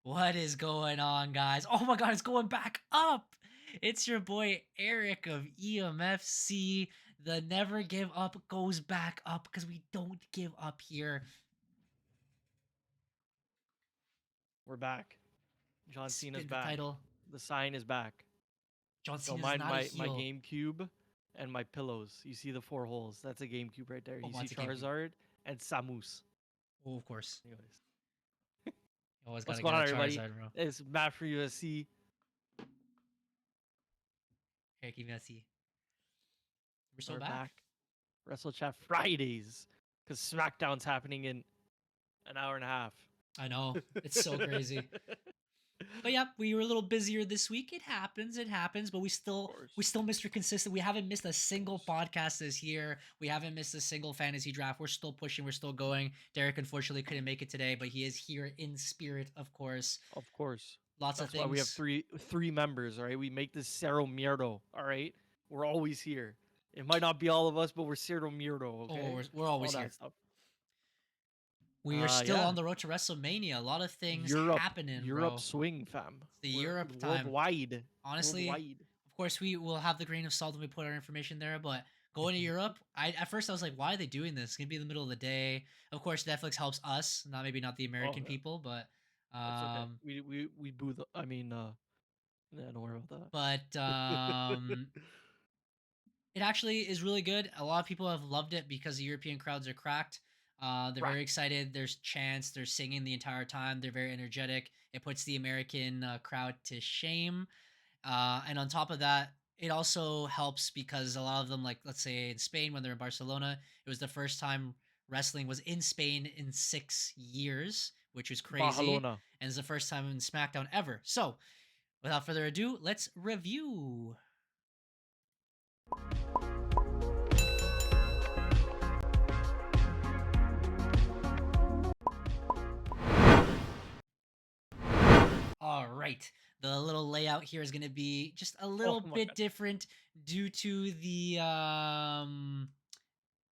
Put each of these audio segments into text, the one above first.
What is going on, guys? Oh my god, it's going back up. It's your boy Eric of EMFC. The never give up goes back up because we don't give up here. We're back. John Cena's Spin the back. title. The sign is back. John Don't Cena's mind not a my heel. GameCube and my pillows. You see the 4 holes. That's a GameCube right there. Oh, You see what's a GameCube? Charizard and Samus. Oh, of course. Anyways. You always What's gotta going get on, a everybody? Charizard, bro. It's Matt for USC. Eric EMFC. We're so We're back. Wrestle Chat Fridays. Because SmackDown's happening in an hour and a half. I know. It's so crazy. But yeah, we were a little busier this week. It happens, but we still Mr. Consistent. We haven't missed a single podcast this year. We haven't missed a single fantasy draft. We're still pushing, we're still going. Derek unfortunately couldn't make it today, but he is here in spirit, of course. Of course. Lots That's of things. why we have three members, all right? We make this Cerro Mierdo, all right? We're always here. It might not be all of us, but we're Cerro Mierdo, okay? Oh, we're always all here. That stuff. We are still on the road to WrestleMania. A lot of things happening, Europe bro. swing, fam. It's the Europe time. Worldwide. Honestly, of course, we will have the grain of salt when we put our information there, but going to Europe, at first I was like, why are they doing this? It's going to be in the middle of the day. Of course, Netflix helps us, not the American people, but... That's okay. We boo the... I mean, yeah, don't worry about that. But, it actually is really good. A lot of people have loved it because the European crowds are cracked. They're very excited. There's chants. They're singing the entire time. They're very energetic. It puts the American crowd to shame. And on top of that, it also helps because a lot of them, like let's say in Spain when they're in Barcelona, it was the first time wrestling was in Spain in 6 years, which was crazy. Barcelona. And it's the first time in SmackDown ever. So, without further ado, let's review. All right. The little layout here is going to be just a little bit different due to the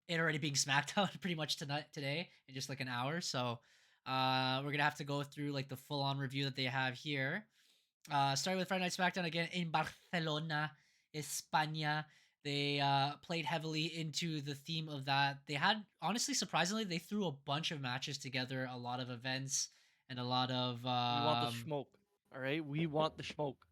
it already being SmackDown pretty much today in just like an hour. So we're going to have to go through like the full-on review that they have here. Starting with Friday Night SmackDown again in Barcelona, España. They played heavily into the theme of that. They had, honestly, surprisingly, they threw a bunch of matches together, a lot of events, and a lot of... we want the smoke, all right? We want the smoke.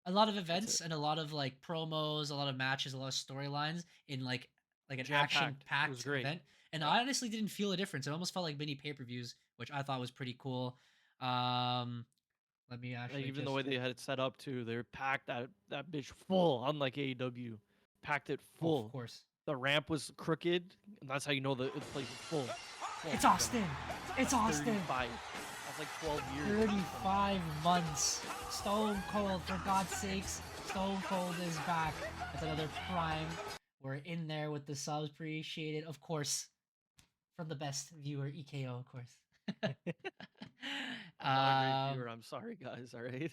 A lot of events and a lot of, like, promos, a lot of matches, a lot of storylines in, like an action-packed event. And I honestly didn't feel a difference. It almost felt like mini pay-per-views, which I thought was pretty cool. Let me actually even the way they had it set up too, they packed that bitch full, unlike AEW. Packed it full. Oh, of course. The ramp was crooked, and that's how you know the place is full. It's Austin. It's Austin. 35. That's like 12 years. 35 months. Stone Cold, for God's sakes. Stone Cold is back. That's another prime. We're in there with the subs. Appreciate it, of course. From the best viewer, EKO, of course. I'm not a great viewer. I'm sorry, guys. All right.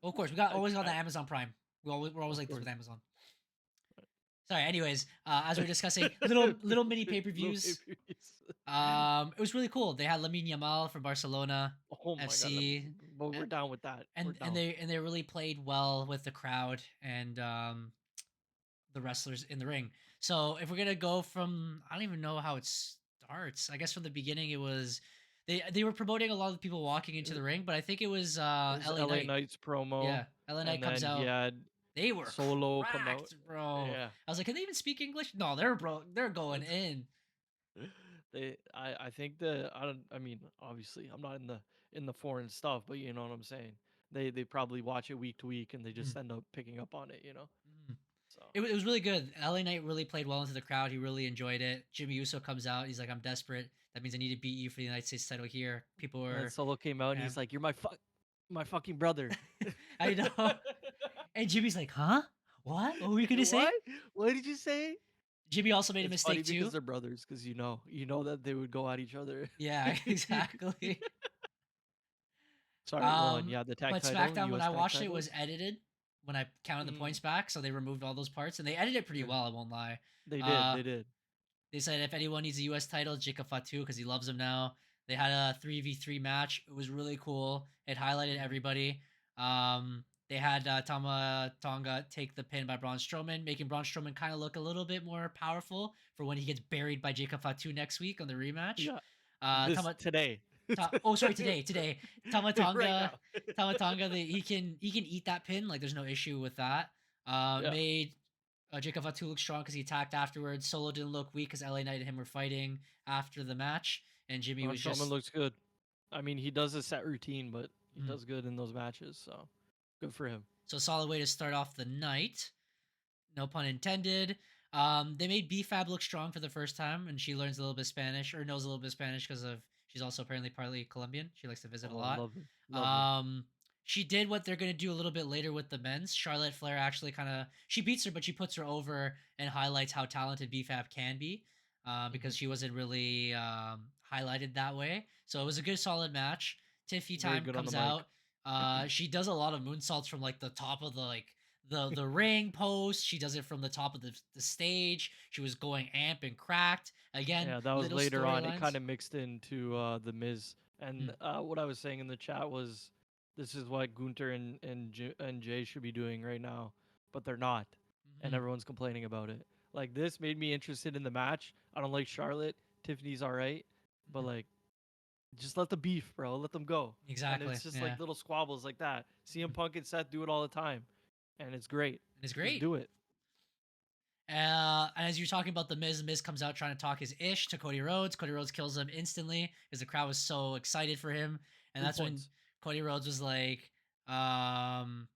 Of course, always got the Amazon Prime. We're always like this with Amazon. Sorry. Anyways, as we were discussing, little mini pay-per-views. It was really cool. They had Lamine Yamal from Barcelona FC. God, but we're down with that. And they really played well with the crowd and the wrestlers in the ring. So if we're gonna go from, I don't even know how it starts. I guess from the beginning it was. They were promoting a lot of the people walking into the ring, but I think it was LA Knight's promo. Yeah, LA Knight comes out. They were Solo cracked, come out, bro. Yeah. I was like, can they even speak English? No, they're going in. I think I mean, obviously, I'm not in the foreign stuff, but you know what I'm saying. They probably watch it week to week, and they just end up picking up on it, you know. So it was really good. LA Knight really played well into the crowd. He really enjoyed it. Jimmy Uso comes out. He's like, I'm desperate. That means I need to beat you for the United States title here. People were... And Solo came out, and he's like, you're my fucking brother. I know. And Jimmy's like, huh? What? What were you going to say? What did you say? Jimmy also made a mistake, too. Because they're brothers, because you know that they would go at each other. Yeah, exactly. Sorry, yeah, the tag title. But SmackDown, when I watched it, was edited when I counted the points back, so they removed all those parts, and they edited it pretty well, I won't lie. They did. They said if anyone needs a U.S. title, Jika Fatu, because he loves him now. They had a 3v3 match. It was really cool. It highlighted Mhm. everybody. They had Tama Tonga take the pin by Braun Strowman, making Braun Strowman kind of look a little bit more powerful for when he gets buried by Jacob Fatu next week on the rematch. Yeah. This Tama today. Oh, sorry, today. Right Tamatanga, now. he can eat that pin. Like, there's no issue with that. Yeah. Made Jacob Fatu look strong because he attacked afterwards. Solo didn't look weak because LA Knight and him were fighting after the match, and Jimmy Braun was Strowman just. looks good. I mean, he does a set routine, but he Mhm. does good in those matches, so good for him. So a solid way to start off the night. No pun intended. They made BFAB look strong for the first time, and she learns a little bit Spanish or knows a little bit Spanish because of she's also apparently partly Colombian. She likes to visit a Oh, lot. lovely. Lovely. Um, she did what they're gonna do a little bit later with the men's. Charlotte Flair actually kind of she beats her, but she puts her over and highlights how talented BFAB can be. Hmm. Because she wasn't really highlighted that way. So it was a good, solid match. Tiffy Very time good on the comes mic. out. She does a lot of moonsaults from like the top of the the ring post. She does it from the top of the stage. She was going amp and cracked. Again, Yeah, that was little later on. It kind storylines. of mixed into the Miz, and Mm, what I was saying in the chat was, this is what Gunter and Jay should be doing right now, but they're not, and mhm, everyone's complaining about it. Like, this made me interested in the match. I don't like Charlotte. Tiffany's all right, but mhm. like, just let the beef, bro. Let them go. And Exactly. it's just Yeah. like little squabbles like that. CM Mhm. Punk and Seth do it all the time, and it's great. And it's Just great. do it. And as you're talking about the Miz comes out trying to talk his ish to Cody Rhodes. Cody Rhodes kills him instantly because the crowd was so excited for him. And 3 that's when points. Cody Rhodes was like, um,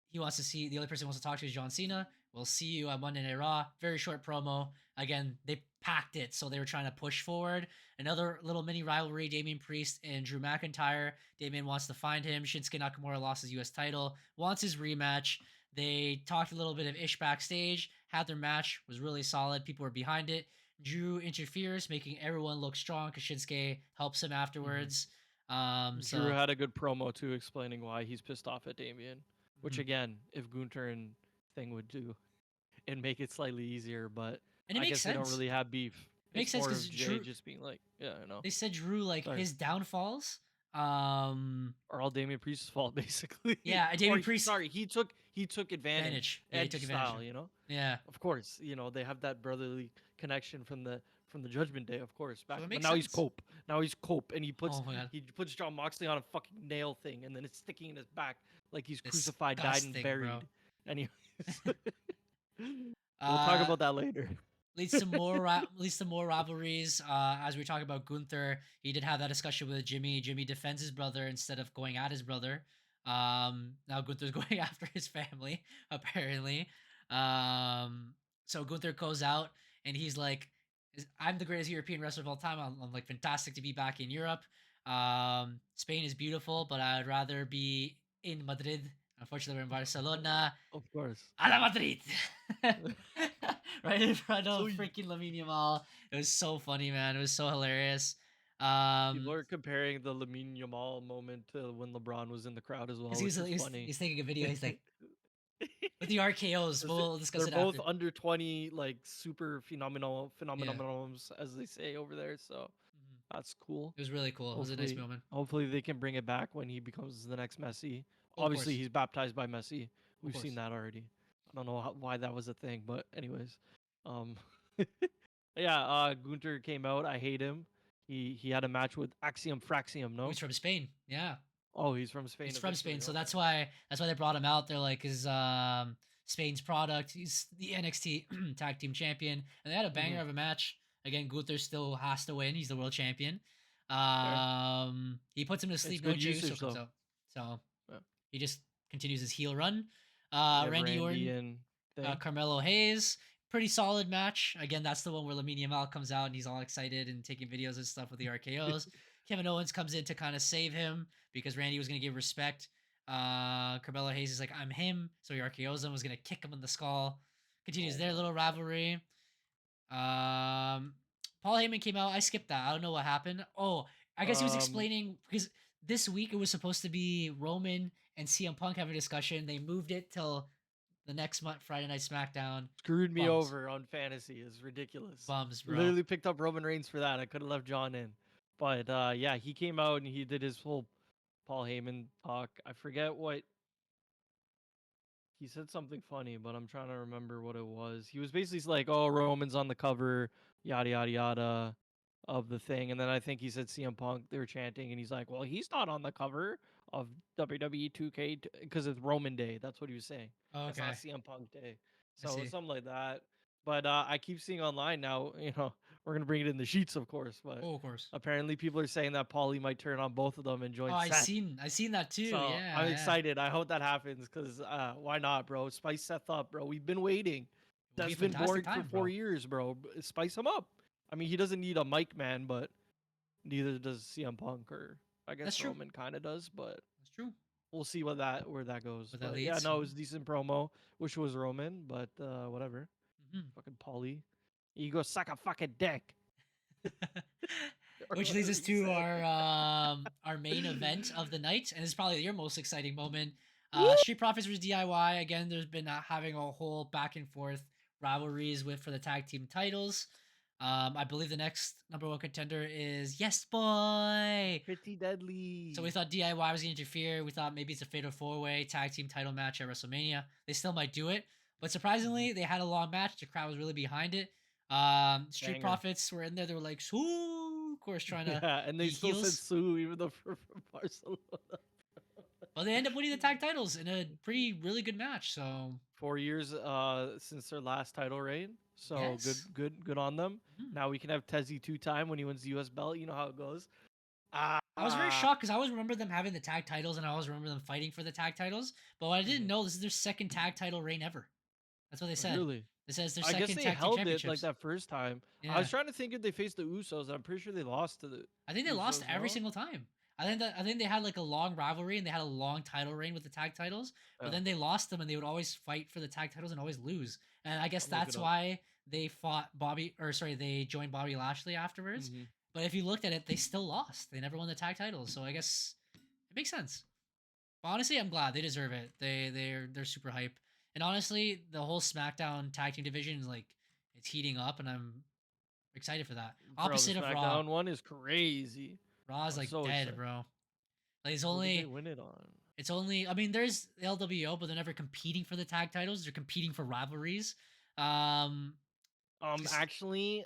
he wants to see the only person he wants to talk to is John Cena. We'll see you on Monday Night Raw. Very short promo. Again, they packed it, so they were trying to push forward. Another little mini rivalry: Damian Priest and Drew McIntyre. Damian wants to find him. Shinsuke Nakamura lost his U.S. title, wants his rematch. They talked a little bit of ish backstage. Had their match, was really solid. People were behind it. Drew interferes, making everyone look strong because Shinsuke helps him Hmm. afterwards. Drew So had a good promo too, explaining why he's pissed off at Damien. Which mhm. again, if Gunter and Thing would do, and make it slightly easier, but And it I makes guess they don't sense. really have beef. It makes It's sense more because of Jay Drew. just being like, yeah, I know. They said Drew like Sorry. his downfalls. Um, Are all Damien Priest's fault basically. yeah, Or Damian Priest he took advantage, advantage. Yeah, he took Edge advantage. style, Yeah, Of course, they have that brotherly connection from the Judgment Day, of course. so Back, it but makes now he's sense. Cope. Now he's Cope, and he puts Oh my god, he puts John Moxley on a fucking nail thing, and then it's sticking in his back like he's crucified, died, and disgusting, bro. buried. Anyways, we'll talk uh, about that later. leads to more rivalries. As we were talking about Gunther, he did have that discussion with Jimmy. Jimmy defends his brother instead of going at his brother. Now Gunther's going after his family apparently. Um, so Gunther goes out and he's like, "I'm the greatest European wrestler of all time. I'm like fantastic to be back in Europe. Spain is beautiful, but I'd rather be in Madrid. Unfortunately, we're in Barcelona. Of course. A la Madrid." Right in front So of freaking Lamine Yamal. It was so funny, man. It was so hilarious. people Um, are comparing the Lamine Yamal moment to when LeBron was in the crowd as because well, he was, which is he was funny. he's taking a video. He's like with the RKO's. Because We'll discuss they're it both after. under 20, like super Yeah, phenomenals, as they say over there. So mhm. that's cool. It was really cool. It was a nice Hopefully, moment. hopefully they can bring it back when he becomes the next Messi. Oh, of Obviously, course, he's baptized by Messi. of We've seen course. that already. I don't know why that was a thing, but anyways, um, yeah. Gunter came out. I hate him. He had a match with Axiom Fraxium. Oh, No. he's from Spain. Yeah. Oh, he's from Spain He's from officially. Spain, so Okay. that's why they brought him out. They're like his Spain's product. He's the NXT tag team champion, and they had a Mm-hmm. banger of a match. Again, Gunther still has to win. He's the world champion. Fair. He puts him to It's sleep. No good Jey Uso usage comes though. out, so Yeah. he just continues his heel run. You have Randy Randy Orton, and thing. Carmelo Hayes, pretty solid match. Again, that's the one where Lamine Yamal comes out and he's all excited and taking videos and stuff with the RKO's. Kevin Owens comes in to kind of save him because Randy was going to give respect. Carmelo Hayes is like, I'm him. So he RKO's him, was going to kick him in the skull. Continues Oh their my little god. rivalry. Paul Heyman came out. I skipped that. I don't know what happened. Oh, I guess he was Um, explaining because this week it was supposed to be Roman and CM Punk having a discussion. They moved it till the next month, Friday Night SmackDown. Screwed me Bums. over on fantasy is ridiculous. Bums, bro. Literally picked up Roman Reigns for that. I could have left John in, But yeah, he came out and he did his whole Paul Heyman talk. I forget what he said, something funny, but I'm trying to remember what it was. He was basically like, "Oh, Roman's on the cover, yada yada yada, of the thing," and then I think he said CM Punk. They were chanting, and he's like, "Well, he's not on the cover of WWE 2K because it's Roman Day." That's what he was saying. Oh, That's not okay, CM Punk Day. I So see. something like that. But I keep seeing online now. We're gonna bring it in the sheets, of course. But Oh, of course. apparently, people are saying that Paulie might turn on both of them and Oh, join I Seth. seen that too. So I'm Yeah, yeah. excited. I hope that happens because why not, bro? Spice Seth up, bro. We've been waiting. It will be That's a been fantastic boring for time, four bro. years, bro. Spice him up. I mean, he doesn't need a mic man, but neither does CM Punk, or I That's guess true. Roman kind of does. But That's true. we'll see where that goes. Where that But yeah, leads. no, it was a decent promo. Wish it was Roman, but whatever. Mhm. Fucking Paulie, you go suck a fucking dick, or Which leads whatever us he to said. our main event of the night, and it's probably your most exciting moment. Woo! Street Profits vs DIY. Again, there's been having a whole back and forth rivalries with for the tag team titles. I believe the next number one contender is Yes Boy. Pretty So we deadly. thought DIY was going to interfere. We thought maybe it's a fatal four-way tag team title match at WrestleMania. They still might do it, but Mhm. surprisingly, they had a long match. The crowd was really behind it. Street Banger. Profits were in there. They were like, "Ooh," of course, trying to Yeah, and they be still said heels. Sue even though from Barcelona. But they end up winning the tag titles in a pretty really good match. So 4 years since their last title reign. So yes. good on them. Mhm. Now we can have Tezzy 2 time when he wins the US belt. You know how it goes. I was very Ah, shocked because I always remember them having the tag titles and I always remember them fighting for the tag titles. But what I didn't mhm. know, this is their second tag title reign ever. That's what they said. Really? It says their I guess second they tag team held it like championships. that first time. I was Yeah. trying to think if they faced the Usos. I'm pretty sure they lost to the I think they lost Usos, every no? single time. I think they had like a long rivalry and they had a long title reign with the tag titles, but Yeah, then they lost them and they would always fight for the tag titles and always lose. And I guess I'll look it that's up. why they fought Bobby or sorry, they joined Bobby Lashley afterwards. Hmm. But if you looked at it, they still lost. They never won the tag titles. So I guess it makes sense. But honestly, I'm glad they deserve it. They're super hype. And honestly, the whole SmackDown tag team division is like it's heating up and I'm excited for that. Bro, the Opposite of Raw. SmackDown one is crazy. Raw is I'm like so dead, excited. bro. Like Who did they win it on? it's only I mean there's LWO, but they're never competing for the tag titles. They're competing for rivalries. Um, just Actually,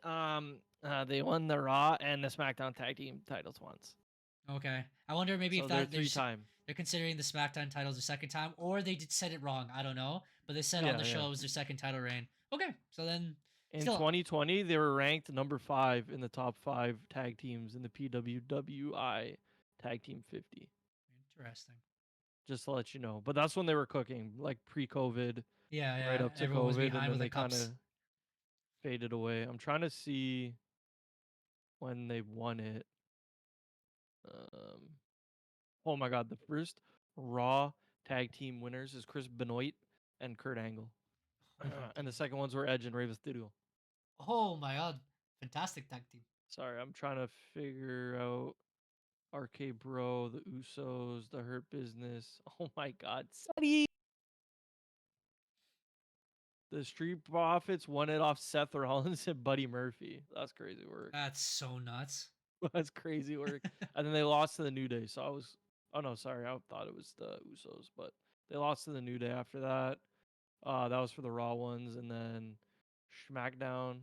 they won the Raw and the SmackDown tag team titles once. okay. I wonder maybe if So they're that three time. they're considering the SmackDown titles their second time, or they did said it wrong. I don't know, but they said on Yeah, the yeah. show it was their second title reign. Okay, so then In still 2020, they were ranked number 5 in the top 5 tag teams in the PWWI Tag Team 50. interesting. Just to let you know. But that's when they were cooking, like pre-COVID, Yeah, right yeah. up to Everyone was COVID, and behind then with the they kind cups. of faded away. I'm trying to see when they won it. Um, oh my God, the first Raw tag team winners is Chris Benoit and Kurt Angle. Oh my And the god. second ones were Edge and Rey Mysterio. Oh my god. Fantastic tag team. Sorry, I'm trying to figure out RK Bro, the Usos, the Hurt Business. Oh my God, Sonny! The Street Profits won it off Seth Rollins and Buddy Murphy. That's crazy work. That's so nuts. That's crazy work. And then they lost to the New Day. So I was, oh no, sorry, I thought it was the Usos, but they lost to the New Day after that. That was for the Raw ones, and then SmackDown.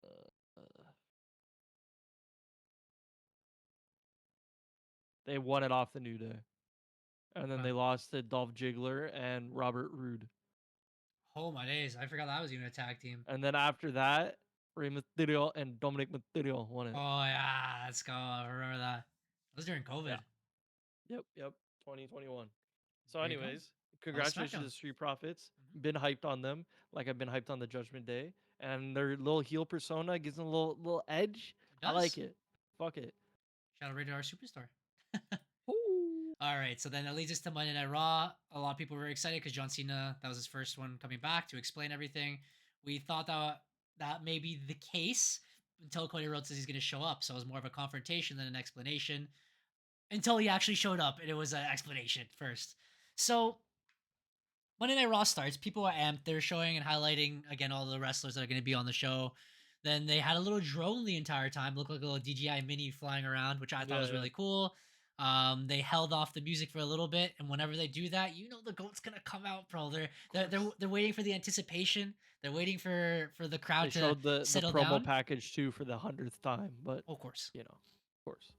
Uh, they won it off the New Day, and then Okay. they lost to Dolph Ziggler and Robert Roode. Oh my days. I forgot that was even a tag team. And then after that, Rey Mysterio and Dominic Mysterio won it. Oh yeah, let's go. I remember that. That was during Yeah. COVID. Yep. 2021. So, There you go. anyways, That was congratulations to SmackDown. the Street Profits. Hmm. Been hyped on them, like I've been hyped on the Judgment Day, and their little heel persona gives them a little edge. It I like does. it. Fuck it. Shout out Rated R Superstar. Ooh. All right, so then that leads us to Monday Night Raw. A lot of people were excited because John Cena, that was his first one coming back to explain everything. We thought that may be the case until Cody Rhodes says he's going to show up. So it was more of a confrontation than an explanation until he actually showed up and it was an explanation first. So Monday Night Raw starts. People are amped. They're showing and highlighting again all the wrestlers that are going to be on the show. Then they had a little drone the entire time, looked like a little DJI Mini flying around, which I thought Yeah, was yeah. really cool. They held off the music for a little bit, and whenever they do that, you know the goat's gonna come out, bro. They're Of they're they're, course. they're waiting for the anticipation. They're waiting for the They crowd to showed the settle promo down. package too for the 100th time, but Of course, of course.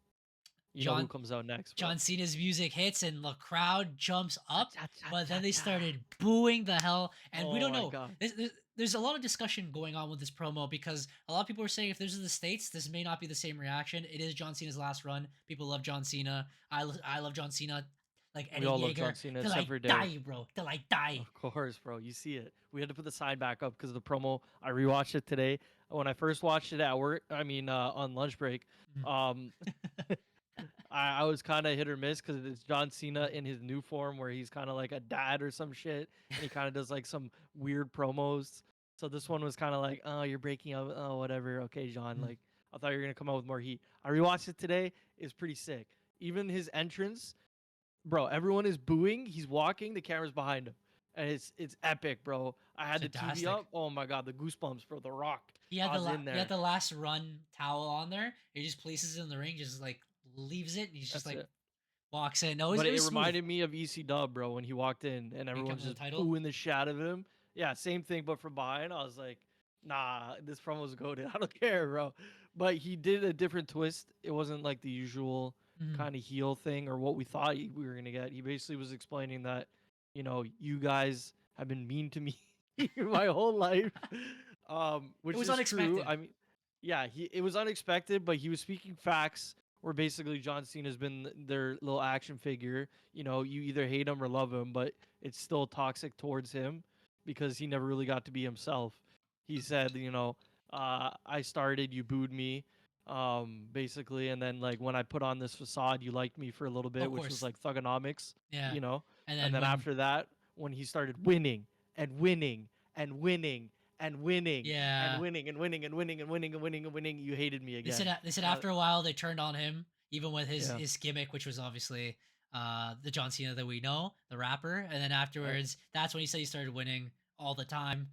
You know who John comes out next, bro. John Cena's music hits and the crowd jumps Cha up, cha cha but cha then they cha. started booing the hell. And we Oh don't my know. god. There's a lot of discussion going on with this promo because a lot of people are saying if this is the States, this may not be the same reaction. It is John Cena's last run. People love John Cena. I love John Cena like We Eddie all love John Yeager Cena till except I for Derek. die, bro. Till I die. Of course, bro. You see it. We had to put the sign back up because the promo. I rewatched it today. When I first watched it at work, on lunch break, Mm. um, I was kind of hit or miss because it's John Cena in his new form where he's kind of like a dad or some shit, and he kind of does like some weird promos. So this one was kind of like, oh, you're breaking up, oh, whatever. Okay, John. Mm. Like I thought you were gonna come out with more heat. I rewatched it today. It's pretty sick. Even his entrance, bro. Everyone is booing. He's walking. The camera's behind him, and it's epic, bro. I It's had the TV fantastic. up. Oh my god, the goosebumps, bro. The Rock. He had I was in he had there. the last run towel on there. He just places it in the ring, just like leaves it, and he's just That's like it. walks in. No, But it it was smooth. reminded me of EC Dub, bro, when he walked in and He everyone's comes with just the title. booing the shit out of him. Yeah, same thing, but from behind. I was like, nah, this promo's goated. I don't care, bro. But he did a different twist. It wasn't like the usual Mhm. kind of heel thing or what we thought we were gonna get. He basically was explaining that, you guys have been mean to me my whole life, It which was is true. unexpected. I mean, yeah, it was unexpected, but he was speaking facts where basically John Cena's been their little action figure. You either hate him or love him, but it's still toxic towards him because he never really got to be himself. He said, I started, you booed me, basically, and then like when I put on this facade, you liked me for a little bit, Of which was course. like thugonomics, Yeah. you know, And and then then when after that, when he started winning and winning and winning and winning and yeah, winning and winning and winning and winning and winning and winning, you hated me again. they said Uh, after a while they turned on him, even with yeah. his gimmick, which was obviously the John Cena that we know, the rapper. And then Right. afterwards, that's when he said he started winning all the time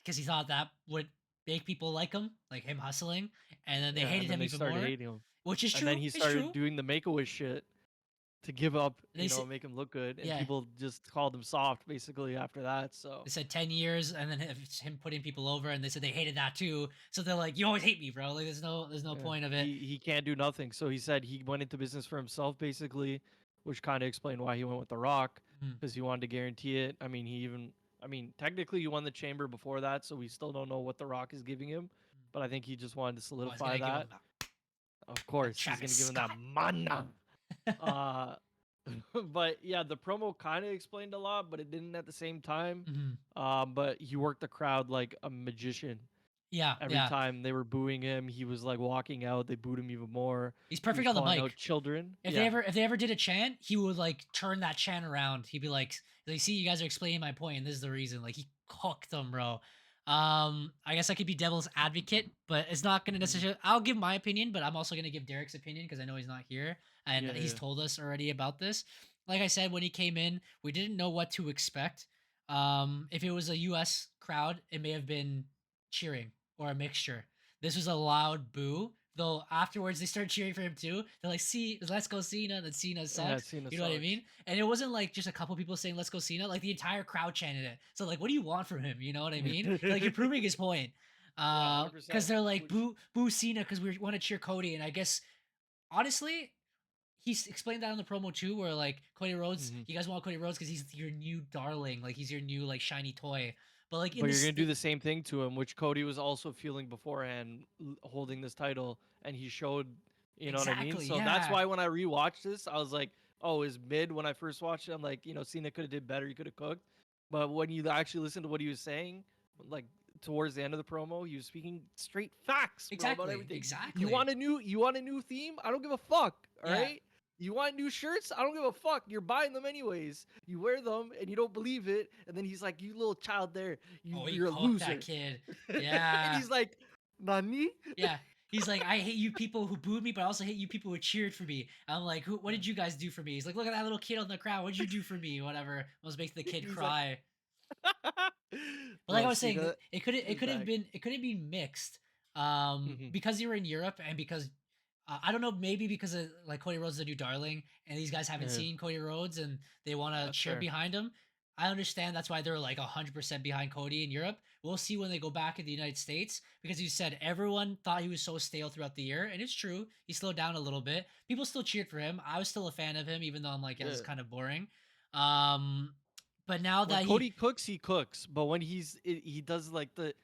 because he thought that would make people like him hustling, and then they Yeah, and hated then him they even started more, hating him. which is And then true. he It's started true. doing the Make-A-Wish shit to give up, They said make him look good, and yeah, people just called him soft basically after that. So they said 10 years, and then it's him putting people over, and they said they hated that too. So they're like, you always hate me, bro. Like there's no yeah, point of it. he can't do nothing. So he said he went into business for himself basically, which kind of explained why he went with The Rock Mhm. because he wanted to guarantee it. Technically he won the chamber before that, so we still don't know what The Rock is giving him, but I think he just wanted to Oh, I was solidify gonna give that. him Of that course, he's Travis gonna give him that Scott. mana. Uh, but yeah, the promo kind of explained a lot, but it didn't at the same time. Mhm. But he worked the crowd like a magician. Yeah, Every yeah. time they were booing him, he was like walking out. They booed him even more. He's He perfect was on the calling out mic. children. Yeah, If they ever did a chant, he would like turn that chant around. He'd be like, see, you guys are explaining my point, and this is the reason. Like he cooked them, bro. I guess I could be devil's advocate, but it's not gonna Mhm. necessarily. I'll give my opinion, but I'm also gonna give Derek's opinion because I know he's not here and Yeah, he's yeah. told us already about this. Like I said, when he came in, we didn't know what to expect. If it was a U.S. crowd, it may have been cheering or a mixture. This was a loud boo. Though afterwards they started cheering for him too. They're like, "See, let's go Cena." Then Cena Yeah, sucks. Cena You know what I sucks. mean? And it wasn't like just a couple people saying "Let's go Cena." Like the entire crowd chanted it. So like, what do you want from him? You know what I mean? Like you're proving his point. Yeah, Because 100%. they're like Which boo Cena because we want to cheer Cody. And I guess honestly, he's explained that on the promo too, where like Cody Rhodes, Mhm. you guys want Cody Rhodes because he's your new darling, like he's your new like shiny toy. But like in But you're this, gonna do the same thing to him, which Cody was also feeling beforehand, holding this title, and he showed. You know what I mean? exactly, So that's yeah, why when I rewatched this, I was like, "Oh, is mid." When I first watched it, I'm like, Cena could have did better. He could have cooked. But when you actually listen to what he was saying, like towards the end of the promo, he was speaking straight facts, bro, about exactly, everything. exactly, You want a new theme? I don't give a fuck. All yeah. right. You want new shirts? I don't give a fuck. You're buying them anyways. You wear them and you don't believe it. And then he's like, "You little child there, Oh, he you're a cooked that loser." kid. And Yeah. he's like, "Nani?" Yeah. He's like, I hate you people who booed me, but I also hate you people who cheered for me. I'm like, who? What did you guys do for me? He's like, look at that little kid on the crowd. What did you do for me? Whatever. Almost makes the kid He's like, cry. But like I "Bro, was saying, Cena it is could have back." been it couldn't be mixed. Mhm. Because you were in Europe and because I don't know, maybe because of, like, Cody Rhodes is a new darling and these guys haven't Yeah, seen Cody Rhodes and they want to that's cheer fair. behind him. I understand that's why they're like 100% behind Cody in Europe. We'll see when they go back in the United States because you said everyone thought he was so stale throughout the year, and it's true. He slowed down a little bit. People still cheered for him. I was still a fan of him, even though I'm like, yeah, this is Yeah. kind of boring. Um, but now When that he, Cody cooks, he cooks. But when he does like the,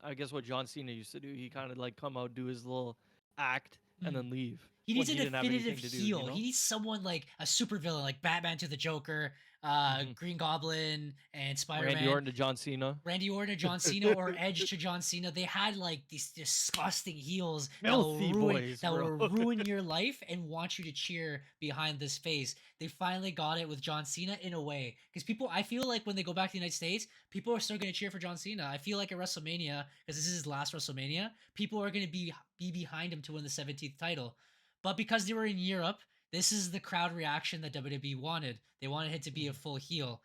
I guess what John Cena used to do. He kind of like come out, do his little act, and mm, then leave he when needs a he didn't have definitive anything to do. You heel. He know. needs someone like a supervillain, like Batman to the Joker, Hmm. Green Goblin, and Spider Randy Man. Orton to John Cena. Randy Orton to John Cena or Edge to John Cena. They had like these disgusting heels Filthy boys, that bro. will ruin your life and want you to cheer behind this face. They finally got it with John Cena in a way. Because people, I feel like when they go back to the United States, people are still going to cheer for John Cena. I feel like at WrestleMania, because this is his last WrestleMania, people are going to be behind him to win the 17th title. But because they were in Europe, this is the crowd reaction that WWE wanted. They wanted him to be a Mhm. full heel.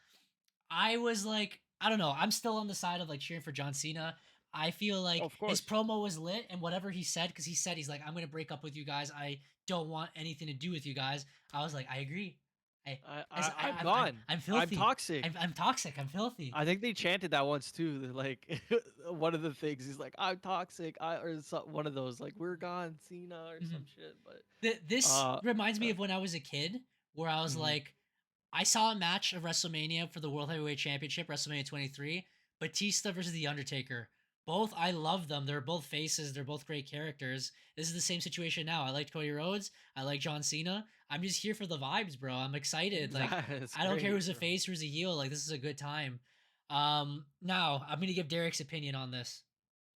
I was like, I don't know. I'm still on the side of like cheering for John Cena. I feel like Of his course. promo was lit and whatever he said, because he said he's like, I'm gonna break up with you guys. I don't want anything to do with you guys. I was like, I agree. I, I'm gone. I'm I'm filthy. toxic. I'm toxic. I'm filthy. I think they chanted that once too. They're like one of the things he's like, I'm toxic. One of those like we're gone, Cena or Mhm. some shit. But This uh, reminds me uh of when I was a kid, where I was mhm. like, I saw a match of WrestleMania for the World Heavyweight Championship, WrestleMania 23, Batista versus The Undertaker. Both, I love them. They're both faces. They're both great characters. This is the same situation now. I like Cody Rhodes. I like John Cena. I'm just here for the vibes, bro. I'm excited. Like, That's I don't care great, who's a bro. face, who's a heel. Like, this is a good time. Now I'm gonna give Derek's opinion on this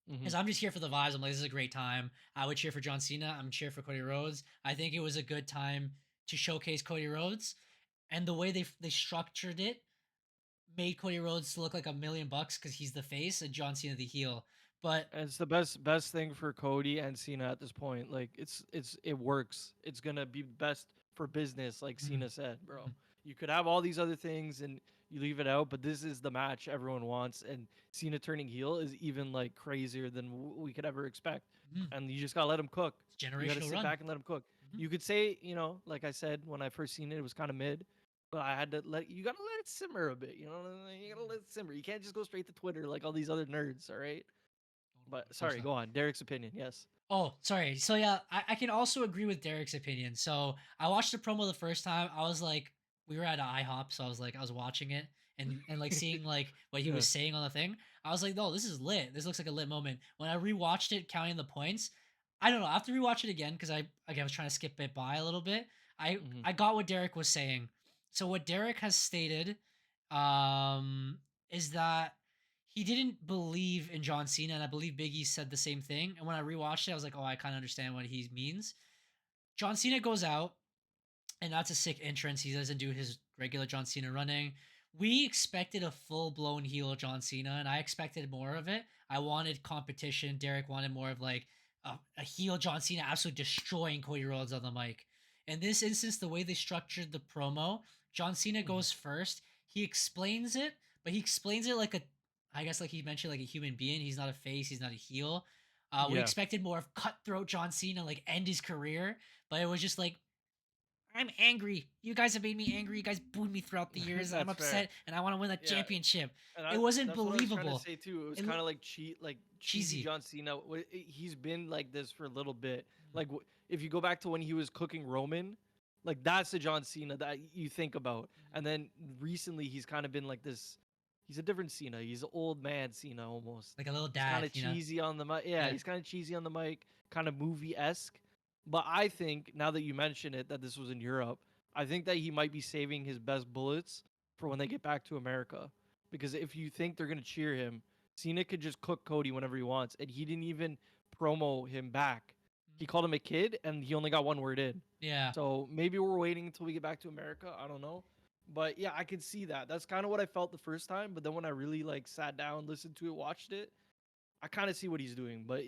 Hmm. because I'm just here for the vibes. I'm like, this is a great time. I would cheer for John Cena. I'm cheer for Cody Rhodes. I think it was a good time to showcase Cody Rhodes, and the way they structured it made Cody Rhodes look like $1 million because he's the face and John Cena the heel. But And it's the best thing for Cody and Cena at this point. Like it works. It's gonna be best for business, like mm, Cena said, bro. mm, You could have all these other things and you leave it out, but this is the match everyone wants. And Cena turning heel is even like crazier than we could ever expect. mm, And you just gotta let him cook. it's a You gotta generational sit run. back and let him cook. Mhm, You could say, like I said when I first seen it, it was kind of mid. But I had to you gotta let it simmer a bit, you know what I mean? You gotta mm. let it simmer. You can't just go straight to Twitter like all these other nerds, all right? Totally, But of course sorry, not. go on. Derek's opinion. Yes. Oh, sorry. So yeah, I can also agree with Derek's opinion. So I watched the promo the first time. I was like, we were at an IHOP, so I was like, I was watching it and like seeing like what he Yeah. was saying on the thing. I was like, no, this is lit. This looks like a lit moment. When I rewatched it, counting the points, I don't know. I have to rewatch it again because I again was trying to skip it by a little bit. Hmm. I got what Derek was saying. So what Derek has stated, is that he didn't believe in John Cena, and I believe Biggie said the same thing. And when I rewatched it, I was like, oh, I kind of understand what he means. John Cena goes out, and that's a sick entrance. He doesn't do his regular John Cena running. We expected a full blown heel John Cena, and I expected more of it. I wanted competition. Derek wanted more of like a heel John Cena absolutely destroying Cody Rhodes on the mic. In this instance, the way they structured the promo, John Cena Hmm. goes first. He explains it, but he explains it like a, I guess like he mentioned, like a human being. He's not a face. He's not a heel. We Yeah. expected more of cutthroat John Cena, like end his career, but it was just like, I'm angry. You guys have made me angry. You guys booed me throughout the years. I'm That's fair. upset and I want to win that Yeah. championship. And It wasn't that's what I was trying to believable. say too. It was It kind looked of like cheesy cheesy. John Cena. He's been like this for a little bit. Mm, Like if you go back to when he was cooking Roman, like that's the John Cena that you think about. mhm. And then recently he's kind of been like this. He's a different Cena. He's an old man Cena almost. Like a little He's kind dad, of you know? cheesy on the mic. Yeah, Yeah. he's kind of cheesy on the mic, kind of movie esque. But I think now that you mention it, that this was in Europe, I think that he might be saving his best bullets for when they get back to America. Because if you think they're gonna cheer him, Cena could just cook Cody whenever he wants, and he didn't even promo him back. He Mhm. called him a kid, and he only got one word in. Yeah. So maybe we're waiting until we get back to America. I don't know, but yeah, I can see that. That's kind of what I felt the first time. But then when I really like sat down, listened to it, watched it, I kind of see what he's doing. But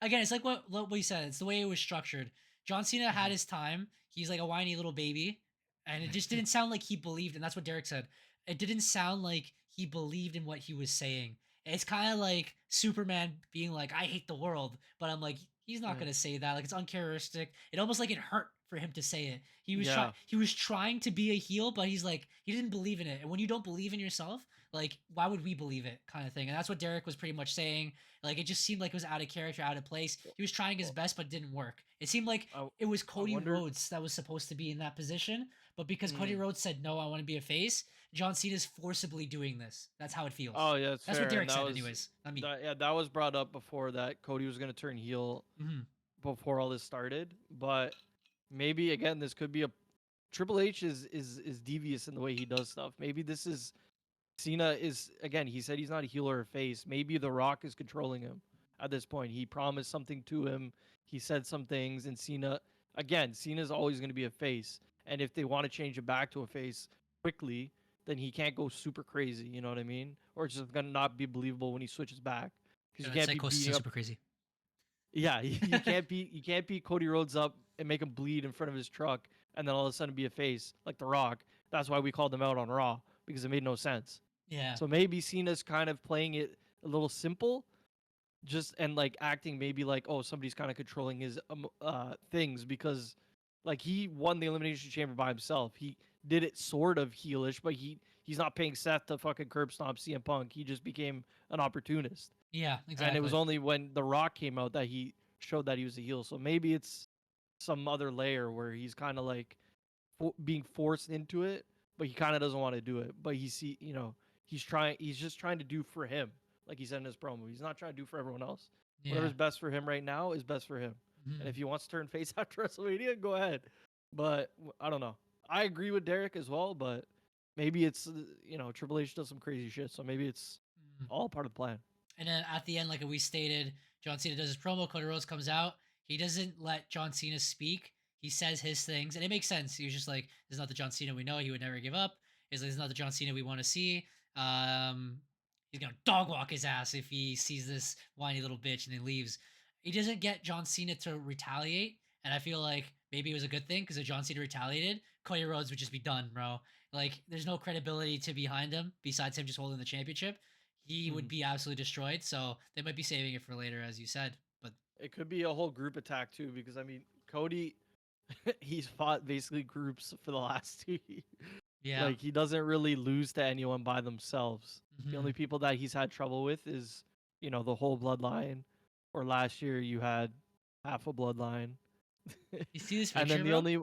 Again, it's like what we said. It's the way it was structured. John Cena had Mhm. his time. He's like a whiny little baby, and it just didn't sound like he believed. And that's what Derek said. It didn't sound like he believed in what he was saying. It's kind of like Superman being like, I hate the world. But I'm like, he's not Yeah. going to say that. Like, it's uncharacteristic. It almost like it hurt for him to say it. Yeah. He was trying to be a heel, but he's like, he didn't believe in it. And when you don't believe in yourself, like, why would we believe it, kind of thing? And that's what Derek was pretty much saying. Like, it just seemed like it was out of character, out of place. He was trying his Well, best, but it didn't work. It seemed like I it was I Cody wonder. Rhodes that was supposed to be in that position, but because Cody Mm. Rhodes said no, I want to be a face, John Cena's forcibly doing this. That's how it feels. Oh yeah, it's That's what fair, and Derek that said, was anyways. Not me. that. Yeah, that was brought up before that Cody was gonna turn heel Hmm. before all this started. But maybe again, this could be a Triple H is devious in the way he does stuff. Maybe this is Cena is again. He said he's not a heel or a face. Maybe The Rock is controlling him at this point. He promised something to him. He said some things, and Cena again. Cena's always going to be a face, and if they want to change it back to a face quickly, then he can't go super crazy. You know what I mean? Or it's just gonna not be believable when he switches back because you That can't be psychosis beating is up. super crazy. Yeah, you can't beat Cody Rhodes up and make him bleed in front of his truck, and then all of a sudden be a face like The Rock. That's why we called him out on Raw because it made no sense. Yeah. So maybe Cena's kind of playing it a little simple, just and like acting maybe like, oh, somebody's kind of controlling his things because like he won the elimination chamber by himself. He did it sort of heelish, but he's not paying Seth to fucking curb stomp CM Punk. He just became an opportunist. Yeah, And it was exactly. only when The Rock came out that he showed that he was a heel. So maybe it's some other layer where he's kind of like being forced into it, but he kind of doesn't want to do it. But he's trying. He's just trying to do for him, like he said in his promo. He's not trying to do for everyone else. Yeah. Whatever's best for him right now is best for him. And Mhm. if he wants to turn face after WrestleMania, go ahead. But I don't know. I agree with Derek as well, but maybe it's Triple H does some crazy shit, so maybe it's Mhm. all part of the plan. And then at the end, like we stated, John Cena does his promo. Cody Rhodes comes out. He doesn't let John Cena speak. He says his things, and it makes sense. He was just like, "This is not the John Cena we know. He would never give up. He's like, this is not the John Cena we want to see. Um, he's gonna dog walk his ass if he sees this whiny little bitch and then leaves." He doesn't get John Cena to retaliate, and I feel like maybe it was a good thing because if John Cena retaliated, Cody Rhodes would just be done, bro. Like, there's no credibility to behind him besides him just holding the championship. He would Mhm. be absolutely destroyed. So they might be saving it for later, as you said. But It could be a whole group attack too, because I mean, Cody, he's fought basically groups for the last 2 years. yeah. Like he doesn't really lose to anyone by themselves. The Hmm. only people that he's had trouble with is, the whole bloodline. Or last year you had half a bloodline. You see this And picture, then the bro? only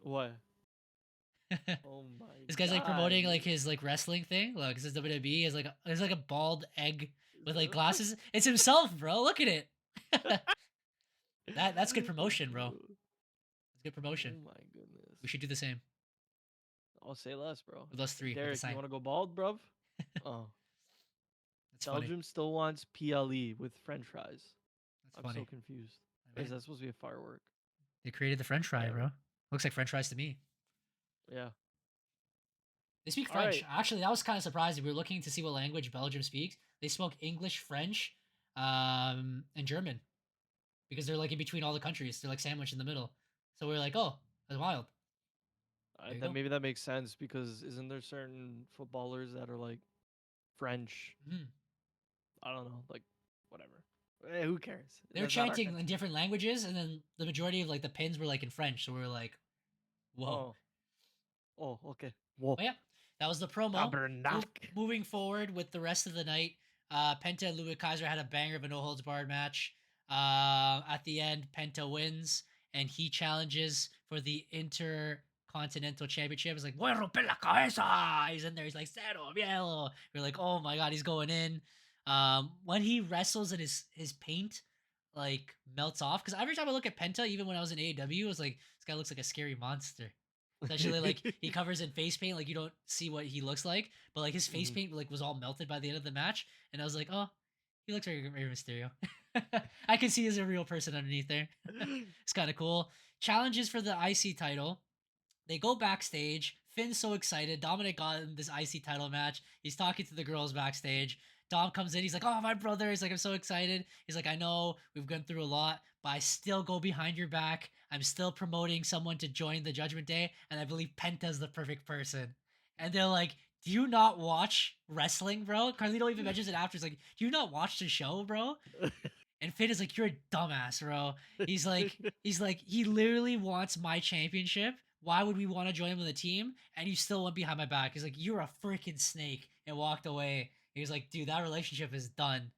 what? Oh my This guy's like god. promoting like his like wrestling thing. Look, this is WWE. He has like there's like a bald egg with like glasses. It's himself, bro. Look at it. That's good promotion, bro. That's good promotion. Oh my goodness. We should do the same I'll say less, bro. with us three with the Derek, you sign. want to go bald, bruv? Oh. That's funny. Belgium still wants PLE with French fries. That's I'm so funny. confused. All Is right. that supposed to be a firework? They created the French fry, Whatever. bro. Looks like French fries to me. Yeah. They speak All French. right. Actually, that was kind of surprising. We were looking to see what language Belgium speaks. They spoke English, French, and German because they're like in between all the countries. They're like sandwiched in the middle. So we were like, oh, that's wild. There you That go. maybe that makes sense because isn't there certain footballers that are like French? Mhm. I don't know, like whatever. Who cares? They were That's not our chanting in country. different languages, and then the majority of like the pins were like in French. So we were like, whoa. Oh. Oh, okay. Whoa. But yeah, that was the promo. Tabernacle. Moving forward with the rest of the night, Penta and Ludwig Kaiser had a banger of a no holds barred match. At the end, Penta wins and he challenges for the Intercontinental Championship. It's like, voy a romper la cabeza. He's in there. He's like, cero, viejo. We're like, oh my God, he's going in. When he wrestles and his paint like melts off, because every time I look at Penta, even when I was in AEW, I was like, this guy looks like a scary monster. Especially like he covers in face paint, like you don't see what he looks like, but like his face Mhm. paint like was all melted by the end of the match, and I was like, oh, he looks very, very Mysterio. I can see he's a real person underneath there. It's kind of cool. Challenges for the IC title. They go backstage. Finn's so excited. Dominic got him this IC title match. He's talking to the girls backstage. Dom comes in. He's like, oh, my brother. He's like, I'm so excited. He's like, I know we've gone through a lot, but I still go behind your back. I'm still promoting someone to join the Judgment Day, and I believe Penta's the perfect person. And they're like, do you not watch wrestling, bro? Carlito even mentions it after. He's like, do you not watch the show, bro? And Finn is like, you're a dumbass, bro. He's like, he literally wants my championship. Why would we want to join him on the team? And you still went behind my back. He's like, you're a freaking snake, and walked away. He was like, dude, that relationship is done.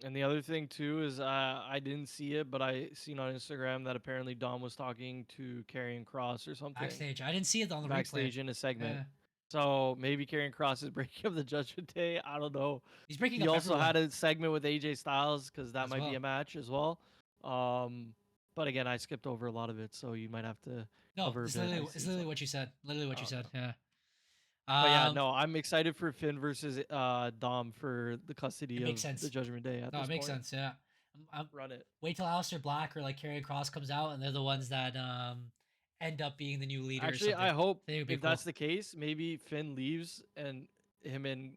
And the other thing too is I didn't see it, but I seen on Instagram that apparently Dom was talking to Karrion Cross or something Backstage, I didn't see it on the replay. backstage in a segment. Yeah. So maybe Karrion Cross is breaking up the Judgment Day. I don't know. He's breaking He up also everyone had a segment with AJ Styles because that as might be well. a match as well. But again, I skipped over a lot of it, so you might have to No, cover a bit. it's literally what you said. Literally what you said. Yeah. But yeah, no, I'm excited for Finn versus Dom for the custody It of makes sense. the Judgment Day at No, it this makes point. sense. Yeah. Run it. Wait till Aleister Black or like Karrion Cross comes out, and they're the ones that end up being the new leader or Actually, something. I hope I think it'd be if cool. that's the case, maybe Finn leaves and him and